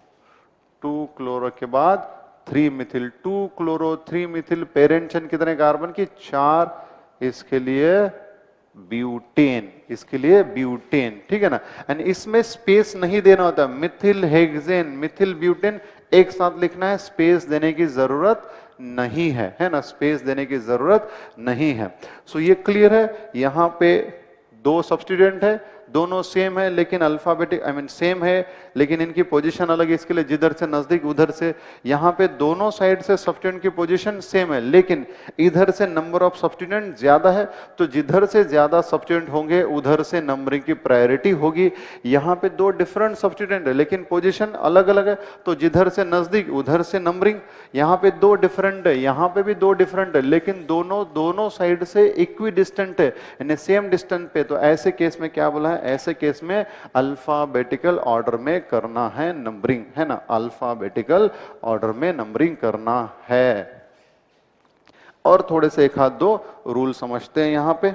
2 क्लोरो के बाद 3 Mithil. 2 chloro 3 Mithil, parent chain कितने कार्बन की? 4। इसके लिए ब्यूटेन, इसके लिए ब्यूटेन, ठीक है ना। एंड इसमें स्पेस नहीं देना होता। मिथिल हेक्सेन, मिथिल ब्यूटेन एक साथ लिखना है, स्पेस देने की जरूरत नहीं है ना। स्पेस देने की जरूरत नहीं है। सो ये क्लियर है। यहां पे दो सब्स्टिट्यूएंट है, दोनों सेम है लेकिन अल्फाबेटिक सेम है लेकिन इनकी पोजीशन अलग है। इसके लिए जिधर से नजदीक उधर से, यहाँ पे दोनों साइड से सब्स्टिट्यूएंट की पोजीशन सेम है लेकिन इधर से नंबर ऑफ सब्स्टिट्यूएंट ज्यादा है, तो जिधर से ज्यादा सब्स्टिट्यूएंट होंगे उधर से नंबरिंग की प्रायोरिटी होगी। यहाँ पे दो डिफरेंट सब्स्टिट्यूएंट है लेकिन पोजीशन अलग अलग है, तो जिधर से नजदीक उधर से नंबरिंग। यहाँ पे दो डिफरेंट है, यहाँ पे भी दो डिफरेंट है लेकिन दोनों साइड से इक्वी डिस्टेंट है, यानी सेम डिस्टेंस पे। तो ऐसे केस में क्या बोला है? ऐसे केस में अल्फाबेटिकल ऑर्डर में करना है नंबरिंग, है ना। अल्फाबेटिकल ऑर्डर में नंबरिंग करना है। और थोड़े से एक हाथ दो रूल समझते हैं यहां पे।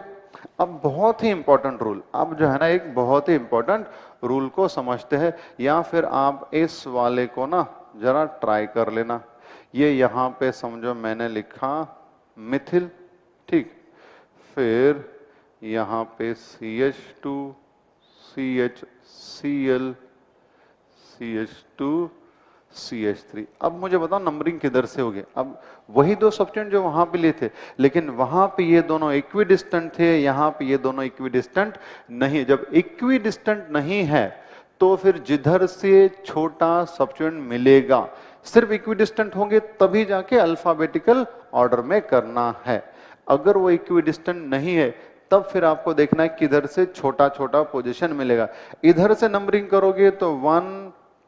अब बहुत ही इंपॉर्टेंट रूल, अब जो है ना एक बहुत ही इंपॉर्टेंट रूल को समझते हैं, या फिर आप इस वाले को ना जरा ट्राई कर लेना। ये यहां पे समझो मैंने लिखा मिथिल, ठीक, फिर यहां पे CH2 CHCl CH2 CH3। अब मुझे बताओ नंबरिंग किधर से होगी? अब वही दो सब्स्टिट्यूएंट जो वहां पे लिए थे लेकिन वहां पे ये दोनों इक्विडिस्टेंट थे, यहां पे ये दोनों इक्विडिस्टेंट नहीं। जब इक्विडिस्टेंट नहीं है तो फिर जिधर से छोटा सब्स्टिट्यूएंट मिलेगा, सिर्फ इक्विडिस्टेंट होंगे तभी जाके अल्फाबेटिकल ऑर्डर में करना है। अगर वो इक्विडिस्टेंट नहीं है तब फिर आपको देखना है किधर से छोटा छोटा पोजीशन मिलेगा। इधर से नंबरिंग करोगे तो 1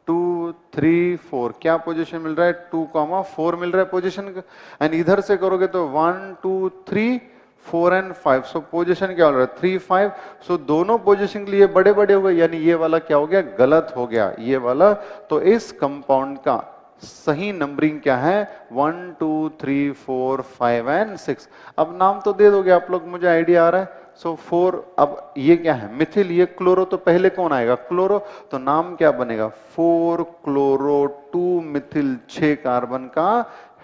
2 3 4, क्या पोजीशन मिल रहा है? 2,4 मिल रहा है पोजीशन। एंड इधर से करोगे तो 1 2 3 4 एंड 5। सो पोजीशन क्या हो रहा है? 3 5। सो दोनों पोजीशन के लिए बड़े बड़े हो गए, यानी ये वाला क्या हो गया? गलत हो गया ये वाला। तो इस कंपाउंड का सही नंबरिंग क्या है? 1 2 3 4 5 एंड 6। अब नाम तो दे दोगे आप लोग, मुझे आइडिया आ रहा है। सो 4, अब ये क्या है? मिथिल, ये क्लोरो, तो पहले कौन आएगा? क्लोरो। तो नाम क्या बनेगा? 4 क्लोरो 2 मिथिल, 6 कार्बन का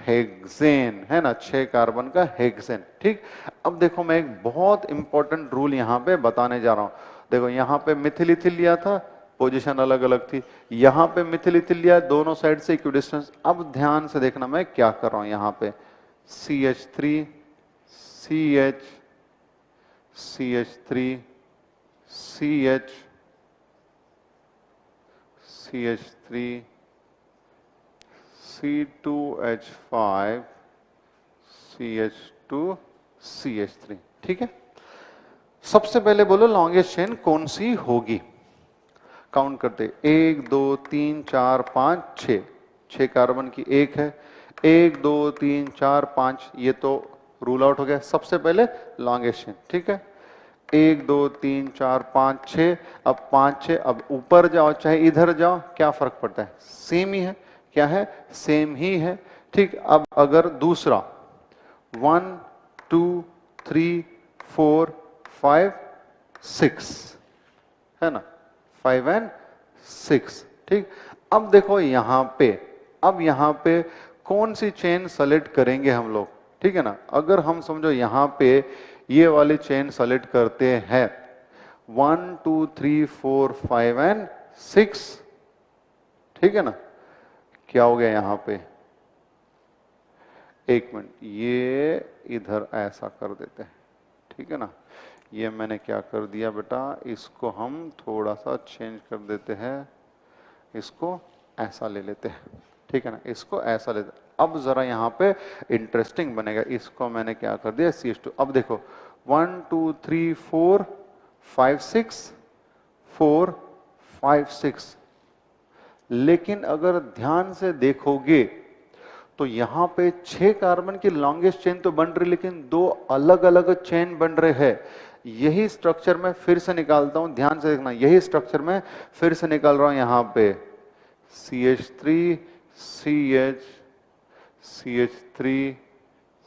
हेक्सेन, है ना, 6 कार्बन का हेक्सेन। ठीक, अब देखो मैं एक बहुत इंपॉर्टेंट रूल यहां पे बताने जा रहा हूं। देखो यहां पे मिथिल इथिल लिया था, पोजीशन अलग अलग थी, यहां पे मिथिल इथिल लिया, दोनों साइड से इक्विडिस्टेंस। अब ध्यान से देखना मैं क्या कर रहा हूं यहां पे, CH3 CH CH3 CH CH3 C2H5 CH2 CH3। ठीक है, सबसे पहले बोलो लॉन्गेस्ट चेन कौन सी होगी। काउंट करते, 1 2 3 4 5 6, 6 कार्बन की एक है, 1 2 3 4 5, ये तो रूल आउट हो गया। सबसे पहले लॉन्गेस्ट चेन, ठीक है, 1 2 3 4 5 6, अब 5 6, अब ऊपर जाओ चाहे इधर जाओ, क्या फर्क पड़ता है, सेम ही है। क्या है, सेम ही है। ठीक, अब अगर दूसरा 1 2 3 4 5 6, है ना, 5 and 6। ठीक, अब देखो यहां पे, अब यहां पे कौन सी चेन सेलेक्ट करेंगे हम लोग। ठीक है ना, अगर हम समझो यहां पे ये वाली चेन सेलेक्ट करते हैं 1 2 3 4 5 and 6, ठीक है ना, क्या हो गया यहां पे, एक मिनट, ये इधर ऐसा कर देते हैं। ठीक है ना, ये मैंने क्या कर दिया बेटा, इसको हम थोड़ा सा चेंज कर देते हैं, इसको ऐसा ले लेते हैं। ठीक है ना, इसको ऐसा लेते हैं। अब जरा यहाँ पे इंटरेस्टिंग बनेगा, इसको मैंने क्या कर दिया CH2। अब देखो 1 2 3 4 5 6 4 5 6, लेकिन अगर ध्यान से देखोगे तो यहां पे 6 कार्बन की लॉन्गेस्ट चेन तो बन रही, लेकिन 2 अलग अलग चेन बन रहे हैं। यही स्ट्रक्चर मैं फिर से निकालता हूं, ध्यान से देखना, यही स्ट्रक्चर मैं फिर से निकाल रहा हूं। यहां पे CH3 CH CH3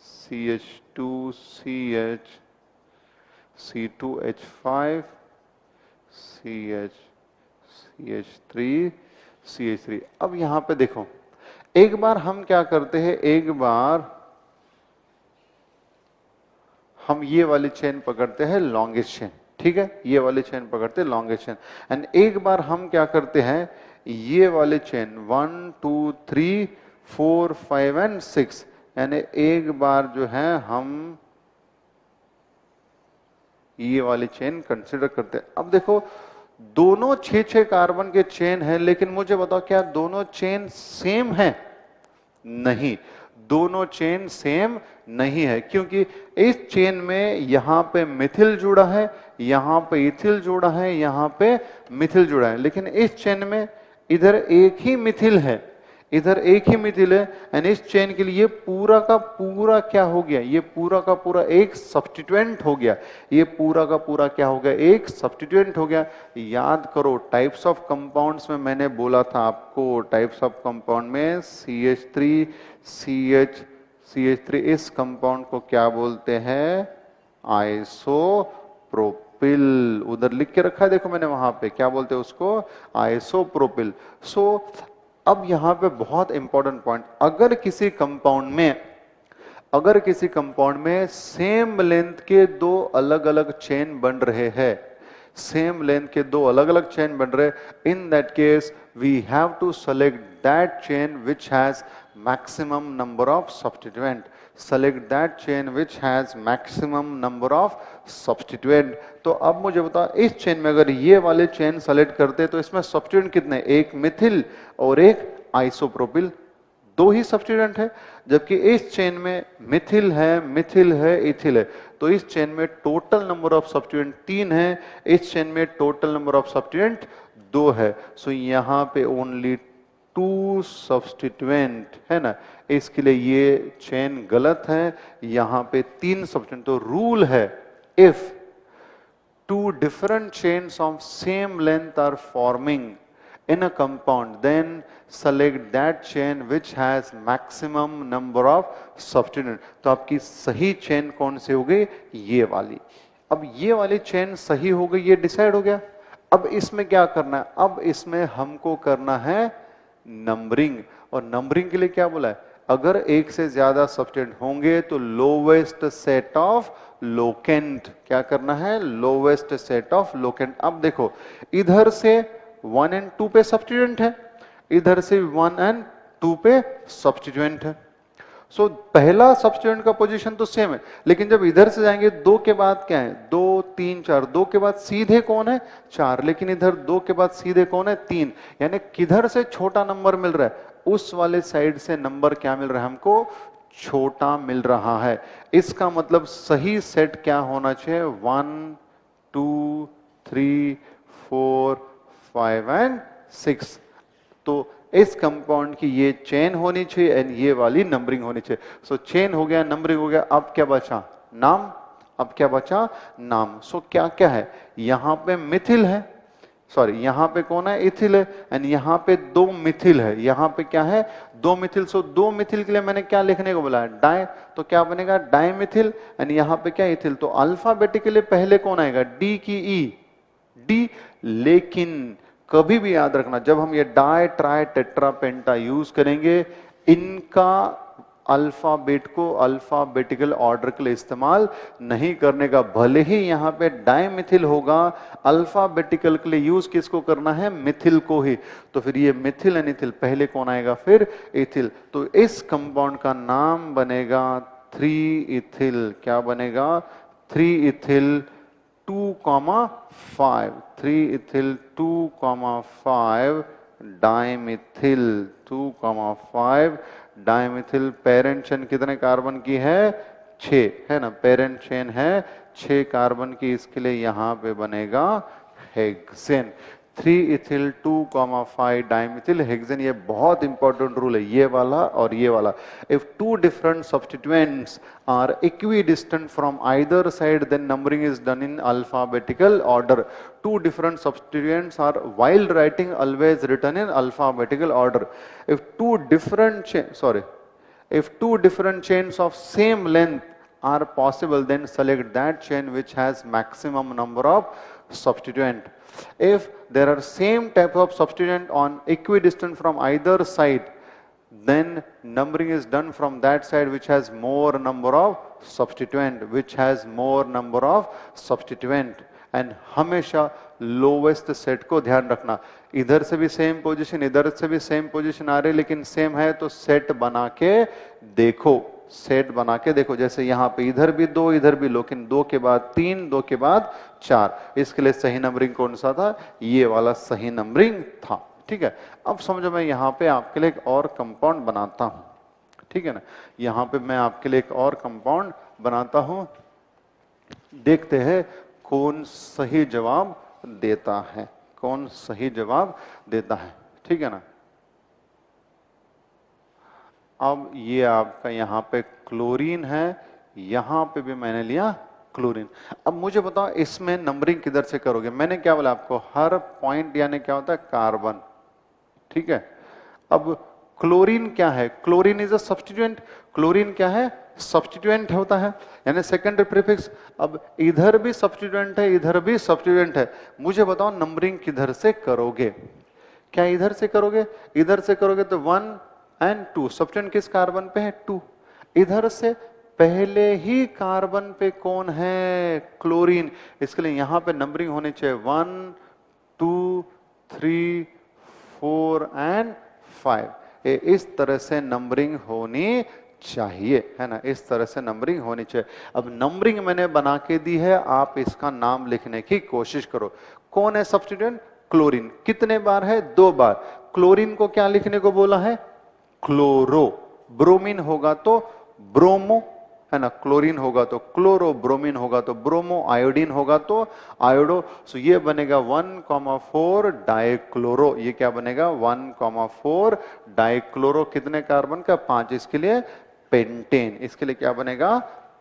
CH2 CH C2H5 CH CH3 CH3। अब यहां पे देखो, एक बार हम क्या करते हैं, एक बार हम ये वाली चेन पकड़ते हैं लॉन्गेस्ट चेन। ठीक है, ये वाली चेन पकड़ते हैं लॉन्गेस्ट चेन, एंड एक बार हम क्या करते हैं, ये वाले चेन 1 2 3 4 5 एंड 6, यानी एक बार जो है हम ये वाली चेन कंसिडर करते हैं। अब देखो दोनों 6 कार्बन के चेन है, लेकिन मुझे बताओ क्या दोनों चेन सेम है? नहीं, दोनों चेन सेम नहीं है, क्योंकि इस चेन में यहां पे मिथिल जुड़ा है, यहां पे इथिल जुड़ा है, यहां पे मिथिल जुड़ा है, लेकिन इस चेन में इधर एक ही मिथिल है, इधर एक ही मिथिल है, एंड इस चेन के लिए पूरा का पूरा क्या हो गया, ये पूरा का पूरा एक सब्स्टिट्यूएंट हो गया, ये पूरा का पूरा क्या हो गया, एक सब्स्टिट्यूएंट हो गया। याद करो टाइप्स ऑफ कंपाउंड्स में मैंने बोला था आपको, टाइप्स ऑफ कंपाउंड में CH3 CH3 इस कंपाउंड को क्या बोलते हैं, आइसोप्रोपिल। उधर लिख के रखा है देखो मैंने, वहां पे क्या बोलते हैं उसको, आइसोप्रोपिल। सो अब यहां पे बहुत इंपॉर्टेंट पॉइंट, अगर किसी कंपाउंड में सेम लेंथ के 2 अलग अलग चेन बन रहे हैं, सेम लेंथ के 2 अलग अलग चेन बन रहे, in that case we have to select that chain which has maximum number of substituent, select that chain which has maximum number of substituent. तो अब मुझे बताओ, इस चेन में अगर ये वाले चेन सेलेक्ट करते तो इसमें सब्स्टिट्यूएंट कितने, एक मिथिल और एक आइसोप्रोपिल, 2 ही सब्स्टिट्यूएंट है, जबकि इस चेन में मिथिल है इथिल है, तो इस चेन में टोटल नंबर ऑफ सब्स्टिट्यूएंट 3 है, इस चेन में टोटल नंबर ऑफ सब्स्टिट्यूएंट 2 है। सो यहां पे ओनली 2 सब्स्टिट्यूएंट है ना, इसके लिए ये चेन गलत है, यहां पे 3 सब्स्टिट्यूएंट। तो रूल है, if 2 different chains of same length are forming in a compound, then select that chain which has maximum number of substituent। तो आपकी सही चेन कौन सी हो गई, ये वाली। अब ये वाली चेन सही हो गई, ये डिसाइड हो गया। अब इसमें क्या करना है, अब इसमें हमको करना है नंबरिंग, और नंबरिंग के लिए क्या बोला है, अगर एक से ज्यादा सब्स्टिट्यूएंट होंगे तो लोवेस्ट सेट ऑफ लोकेंट क्या करना है, लोवेस्ट सेट ऑफ लोकेंट। अब देखो इधर से 1 एंड 2 पे सब्स्टिट्यूएंट है, इधर से 1 एंड 2 पे सब्स्टिट्यूएंट है। सो पहला सब्स्टिट्यूएंट का पोजीशन तो सेम है, लेकिन जब इधर से जाएंगे 2 के बाद क्या है, 2 3 4, 2 के बाद सीधे कौन है 4, लेकिन इधर 2 के बाद सीधे कौन है 3, यानी किधर से छोटा नंबर मिल रहा है, उस वाले साइड से नंबर क्या मिल रहा है हमको, छोटा मिल रहा है। इसका मतलब सही सेट क्या होना चाहिए, 1 2 3 4 5 एंड 6। तो इस कंपाउंड की ये चेन होनी चाहिए एंड ये वाली नंबरिंग होनी चाहिए। सो चेन हो गया, नंबरिंग हो गया, अब क्या बचा, नाम। अब क्या बचा, नाम। सो क्या क्या है, यहां पे मिथिल है, सॉरी यहां पे कौन है, इथिल है, एंड यहां पे 2 मिथिल है, यहां पे क्या है 2 मिथिल। सो 2 मिथिल के लिए मैंने क्या लिखने को बोला है, डाई, तो क्या बनेगा डाइमिथिल, एंड यहां पे क्या इथिल। तो अल्फाबेटिकली पहले कौन आएगा, डी की ई, डी। लेकिन कभी भी याद रखना जब हम ये डाई ट्राई टेट्रा पेंटा यूज करेंगे, इनका अल्फाबेट को अल्फाबेटिकल ऑर्डर के लिए इस्तेमाल नहीं करने का। भले ही यहां पे डाइमिथिल होगा, अल्फाबेटिकल के लिए यूज किसको करना है, मिथिल को ही। तो फिर ये मिथिल एंड इथिल, पहले कौन आएगा फिर इथिल। तो इस कंपाउंड का नाम बनेगा 3 इथिल। क्या बनेगा, 3 इथिल 2,5, 3 इथिल 2,5 डाइमिथिल, 2,5 डाइमिथिल। पेरेंट चेन कितने कार्बन की है, 6 है ना, पेरेंट चेन है 6 कार्बन की, इसके लिए यहां पे बनेगा हेक्सेन। 3 ethyl 2,5 डाइमिथिल hexane. ये बहुत इंपॉर्टेंट रूल है, ये वाला और ये वाला। If 2 different substituents are equidistant from either side, then numbering is done in alphabetical order. 2 different substituents are, while writing, always written in alphabetical order. If 2 different chains of same length are possible, then select that chain which has maximum number of substituent. If there are same type of substituent on equidistant from either side, then numbering is done from that side which has more number of substituent, which has more number of substituent. And हमेशा lowest set को ध्यान रखना, इधर से भी same position, इधर से भी सेम पोजीशन आ रही, लेकिन सेम है तो सेट बना के देखो, सेट बना के देखो। जैसे यहां पे इधर भी 2 इधर भी, लेकिन 2 के बाद 3 2 के बाद 4, इसके लिए सही नंबरिंग कौन सा था, ये वाला सही नंबरिंग था। ठीक है, अब समझो मैं यहां पे आपके लिए एक और कंपाउंड बनाता हूं, ठीक है ना, यहां पे मैं आपके लिए एक और कंपाउंड बनाता हूं, देखते हैं कौन सही जवाब देता है, कौन सही जवाब देता है। ठीक है ना, अब ये आपका यहां पे क्लोरीन है, यहां पे भी मैंने लिया क्लोरीन। अब मुझे बताओ इसमें नंबरिंग किधर से करोगे, मैंने क्या बोला आपको, हर पॉइंट यानी क्या होता है कार्बन। ठीक है, अब क्लोरीन क्या है, chlorine is a substituent, chlorine क्या है, सब्स्टिट्यूएंट होता है, यानी सेकेंडरी प्रीफिक्स। अब इधर भी सब्स्टिट्यूएंट है, इधर भी सब्स्टिट्यूएंट है, मुझे बताओ नंबरिंग किधर से करोगे, क्या इधर से करोगे, इधर से करोगे तो 1 एंड 2, सब्स्टिट्यूएंट किस कार्बन पे है 2, इधर से पहले ही कार्बन पे कौन है, क्लोरीन, इसके लिए यहां पे नंबरिंग होनी चाहिए 1 2 3 4 एंड 5। इस तरह से नंबरिंग होनी चाहिए, है ना, इस तरह से नंबरिंग होनी चाहिए। अब नंबरिंग मैंने बना के दी है, आप इसका नाम लिखने की कोशिश करो। कौन है सब्स्टिट्यूएंट, क्लोरीन, कितने बार है, 2 बार। क्लोरीन को क्या लिखने को बोला है, क्लोरो, ब्रोमीन होगा तो ब्रोमो, है ना, क्लोरीन होगा तो क्लोरो, ब्रोमीन होगा तो ब्रोमो, आयोडीन होगा तो आयोडो। सो ये बनेगा 1,4 डाइक्लोरो, ये क्या बनेगा 1,4 डाइक्लोरो, कितने कार्बन का 5, इसके लिए पेंटेन, इसके लिए क्या बनेगा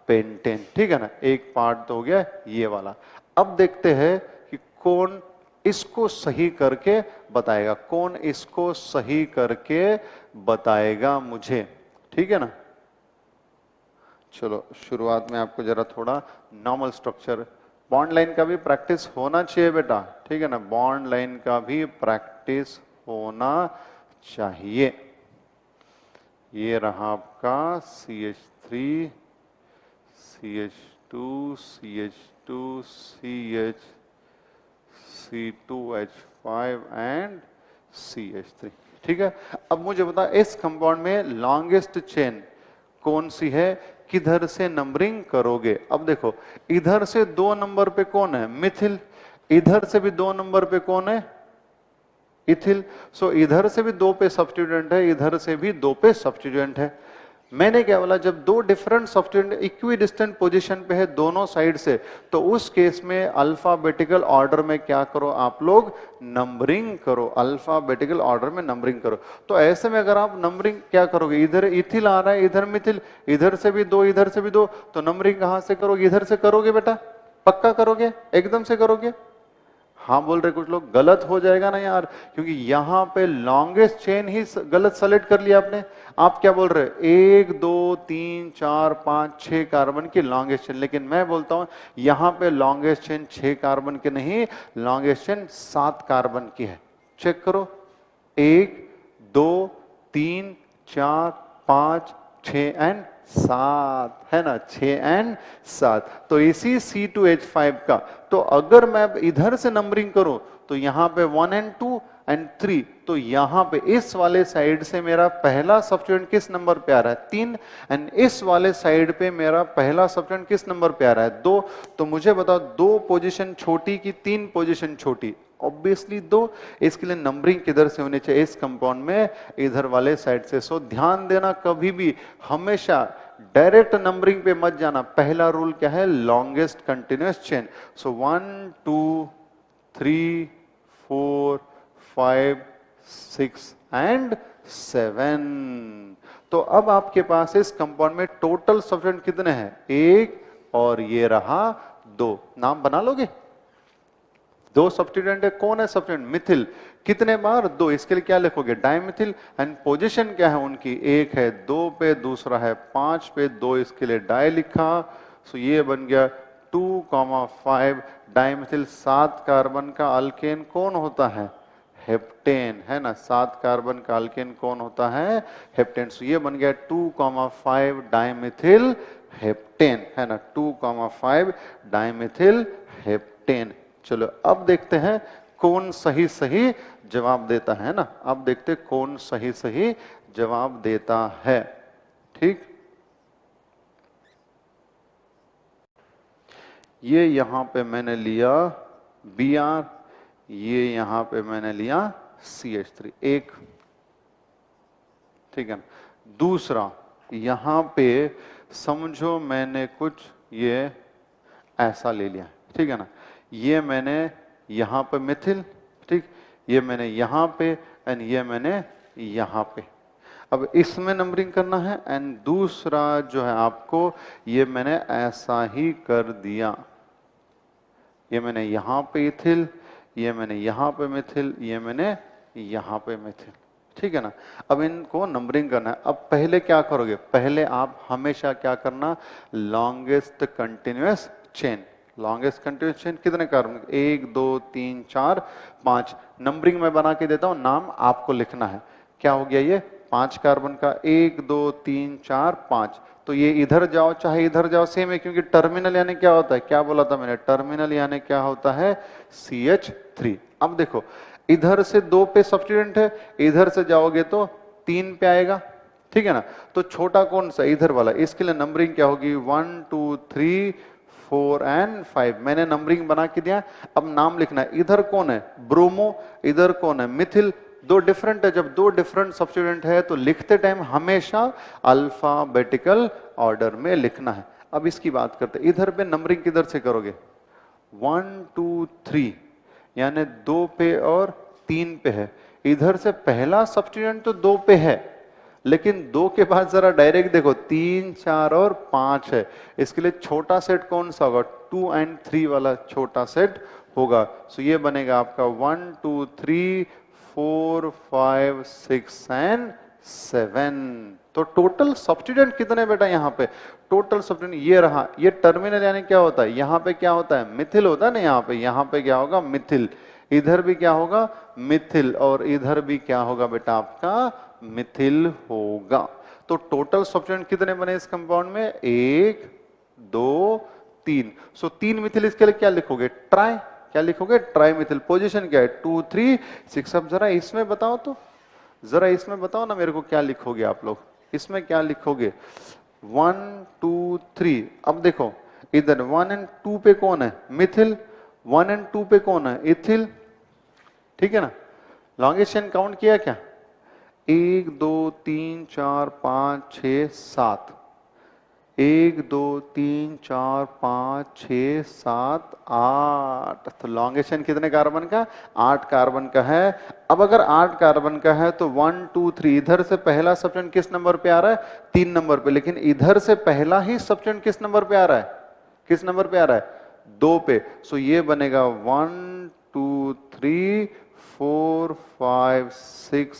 पेंटेन। ठीक है ना, एक पार्ट तो हो गया ये वाला। अब देखते हैं कि कौन इसको सही करके बताएगा, कौन इसको सही करके बताएगा मुझे। ठीक है ना, चलो शुरुआत में आपको जरा थोड़ा नॉर्मल स्ट्रक्चर, बॉन्ड लाइन का भी प्रैक्टिस होना चाहिए बेटा, ठीक है ना, बॉन्ड लाइन का भी प्रैक्टिस होना चाहिए। ये रहा आपका CH3, CH2, CH2, CH, C2H5 and CH3। ठीक है, अब मुझे बता इस कंपाउंड में लॉन्गेस्ट चेन कौन सी है, किधर से नंबरिंग करोगे। अब देखो इधर से 2 नंबर पे कौन है, मिथिल, इधर से भी 2 नंबर पे कौन है, इथिल। सो इधर से भी 2 पे सब्स्टिट्यूएंट है, इधर से भी 2 पे सब्स्टिट्यूएंट है। मैंने क्या बोला, जब 2 different substituent equi distant position पे है दोनों साइड से, तो उस केस में अल्फाबेटिकल ऑर्डर में क्या करो आप लोग, नंबरिंग करो, अल्फाबेटिकल ऑर्डर में नंबरिंग करो। तो ऐसे में अगर आप नंबरिंग क्या करोगे, इधर इथिल आ रहा है, इधर मिथिल, इधर से भी 2 इधर से भी 2, तो नंबरिंग कहां से करोगे, इधर से करोगे बेटा, पक्का करोगे, एकदम से करोगे। हाँ बोल रहे कुछ लोग, गलत हो जाएगा ना यार, क्योंकि यहां पे लॉन्गेस्ट चेन ही गलत सेलेक्ट कर लिया आपने। आप क्या बोल रहे, 1 2 3 4 5 6 कार्बन की लॉन्गेस्ट चेन, लेकिन मैं बोलता हूं यहां पे लॉन्गेस्ट चेन 6 कार्बन की नहीं, लॉन्गेस्ट चेन 7 कार्बन की है। चेक करो, 1 2 3 4 5 6 एंड 7 है ना, 6 एंड 7। तो इसी C2H5 का, तो अगर मैं इधर से नंबरिंग करूं तो यहां पे 1 एंड 2 एंड 3, तो यहां पे इस वाले साइड से मेरा पहला सब्स्टिट्यूएंट किस नंबर पे आ रहा है, 3, एंड इस वाले साइड पे मेरा पहला सब्स्टिट्यूएंट किस नंबर पे आ रहा है, 2। तो मुझे बताओ 2 पोजीशन छोटी की 3 पोजीशन छोटी, ऑब्वियसली 2। इसके लिए नंबरिंग किधर से होनी चाहिए, इस कंपाउंड में इधर वाले साइड से। सो ध्यान देना, कभी भी हमेशा डायरेक्ट नंबरिंग पे मत जाना। पहला रूल क्या है, longest continuous chain. So 1 2 3 4 5 6 and 7। तो अब आपके पास इस कंपाउंड में टोटल सब्स्टिट्यूएंट कितने हैं, 1 और ये रहा 2। नाम बना लोगे, 2 सब्स्टिट्यूएंट है, कौन है सब्स्टिट्यूएंट, मिथिल, कितने बार, 2। इसके लिए क्या लिखोगे, डाइमिथिल। एंड पोजीशन क्या है उनकी, एक है 2 पे, दूसरा है 5 पे, 2 इसके लिए डाई लिखा। सो ये बन गया 2,5 डाइमिथिल। 7 कार्बन का अल्केन कौन होता है, हेप्टेन, है ना, 7 कार्बन का अल्केन कौन होता है, हेप्टेन। सो ये बन गया 2,5 डाइमिथिल हेप्टेन, है ना, 2,5 डाइमिथिल हेप्टेन। चलो अब देखते हैं कौन सही सही जवाब देता है ना, अब देखते कौन सही सही जवाब देता है। ठीक, ये यहां पे मैंने लिया Br, ये यहां पे मैंने लिया CH3, एक, ठीक है ना। दूसरा यहां पे समझो मैंने कुछ ये ऐसा ले लिया, ठीक है ना, ये मैंने यहां पे मिथिल, ठीक, ये मैंने यहां पे, एंड ये मैंने यहां पे। अब इसमें नंबरिंग करना है, एंड दूसरा जो है आपको, ये मैंने ऐसा ही कर दिया, ये मैंने यहां पे इथिल, ये मैंने यहां पे मिथिल, ये मैंने यहां पे मिथिल, ठीक है ना। अब इनको नंबरिंग करना है। अब पहले क्या करोगे, पहले आप हमेशा क्या करना, longest continuous chain, longest continuous chain कितने कार्बन, 1 2 3 4 5। नंबरिंग में बना के देता हूं, नाम आपको लिखना है। क्या हो गया, ये 5 कार्बन का, 1 2 3 4 5। तो ये इधर जाओ चाहे इधर जाओ सेम है, क्योंकि टर्मिनल यानी क्या होता है, क्या बोला था मैंने, टर्मिनल यानी क्या होता है, CH3। अब देखो इधर से 2 पे सब्स्टिट्यूएंट है, इधर से जाओगे तो 3 पे आएगा, ठीक है ना। तो छोटा कौन सा, इधर वाला, इसके लिए नंबरिंग क्या होगी, 1 2 3 4 एंड 5। मैंने नंबरिंग बना के दिया। अब नाम लिखना है, इधर कौन है, ब्रोमो, इधर कौन है, मिथिल। 2 डिफरेंट है, जब 2 डिफरेंट सब्स्टिट्यूएंट है तो लिखते टाइम हमेशा अल्फाबेटिकल ऑर्डर में लिखना है। अब इसकी बात करते हैं, इधर पे नंबरिंग किधर से करोगे, 1 2 3 यानी 2 पे और 3 पे है। इधर से पहला सब्स्टिट्यूएंट तो 2 पे है, लेकिन 2 के बाद जरा डायरेक्ट देखो 3 4 और 5 है। इसके लिए छोटा सेट कौन सा होगा, 2 एंड 3 वाला छोटा सेट होगा। सो ये बनेगा आपका 1 2 3 4 5 6 एंड 7। तो टोटल सब्स्टिट्यूएंट कितने बेटा, यहाँ पे टोटल सब्स्टिट्यूएंट ये रहा। ये टर्मिनल यानी क्या होता है, यहाँ पे क्या होता है, मिथिल होता है ना, यहाँ पे क्या होगा, मिथिल। इधर भी क्या होगा, मिथिल, और इधर भी क्या होगा बेटा आपका, मिथिल होगा। तो टोटल सब्स्टिट्यूएंट कितने बने इस कंपाउंड में? 1 2 3। सो 3 मिथिल इसके लिए क्या लिखोगे? ट्राई। क्या लिखोगे? ट्राई मिथिल। पोजीशन क्या है? 2 3 6। अब जरा इसमें बताओ तो, जरा इसमें बताओ ना मेरे को, क्या लिखोगे आप लोग इसमें? क्या लिखोगे? 1 2 3। अब देखो इधर 1 और 2 पे कौन है? मिथिल। 1 और 2 पे कौन है? इथिल। ठीक है ना? लॉन्गेस्ट चेन काउंट किया क्या? 1 2 3 4 5 6 7। 1 2 3 4 5 6 7 8। तो लॉन्गेस्ट चेन कितने कार्बन का? 8 कार्बन का है। अब अगर 8 कार्बन का है तो 1 2 3 इधर से पहला सब्स्टिट्यूएंट किस नंबर पे आ रहा है? 3 नंबर पे। लेकिन इधर से पहला ही सब्स्टिट्यूएंट किस नंबर पे आ रहा है? किस नंबर पे आ रहा है? 2 पे। सो ये बनेगा 1 2 3 4 5 6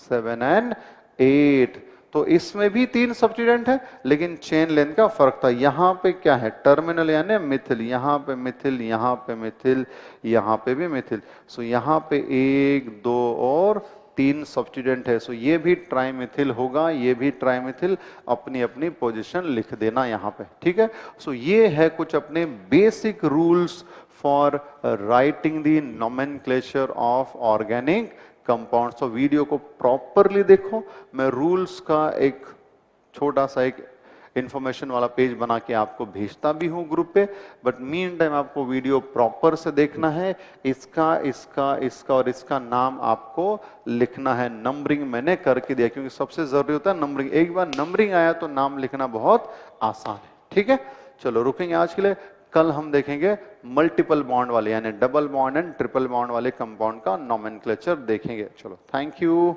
7 एंड 8। तो इसमें भी 3 सब्स्टिट्यूएंट है, लेकिन चेन लेंथ का फर्क था। यहां पे क्या है? टर्मिनल यानी मिथिल। यहां पे मिथिल, यहां पे मिथिल, यहां पे भी मिथिल। सो यहां पे 1 2 और 3 सब्स्टिट्यूएंट है। सो ये भी ट्राइमिथिल होगा, ये भी ट्राइमिथिल। अपनी अपनी पोजीशन लिख देना यहां पे, ठीक है? सो ये है कुछ अपने basic rules for writing the nomenclature of organic compound. तो वीडियो को प्रॉपरली देखो। मैं रूल्स का एक छोटा सा एक इंफॉर्मेशन वाला पेज बना के आपको भेजता भी हूं ग्रुप पे, बट मीन टाइम आपको वीडियो प्रॉपर से देखना है। इसका इसका इसका और इसका नाम आपको लिखना है। नंबरिंग मैंने करके दिया क्योंकि सबसे जरूरी होता है नंबरिंग। एक बार नंबरिंग आया तो नाम लिखना बहुत आसान है, ठीक है? चलो रुकेंगे आज के लिए। कल हम देखेंगे मल्टीपल बॉन्ड वाले यानी double bond and triple bond वाले कंपाउंड का नोमेनक्लेचर देखेंगे। चलो, थैंक यू।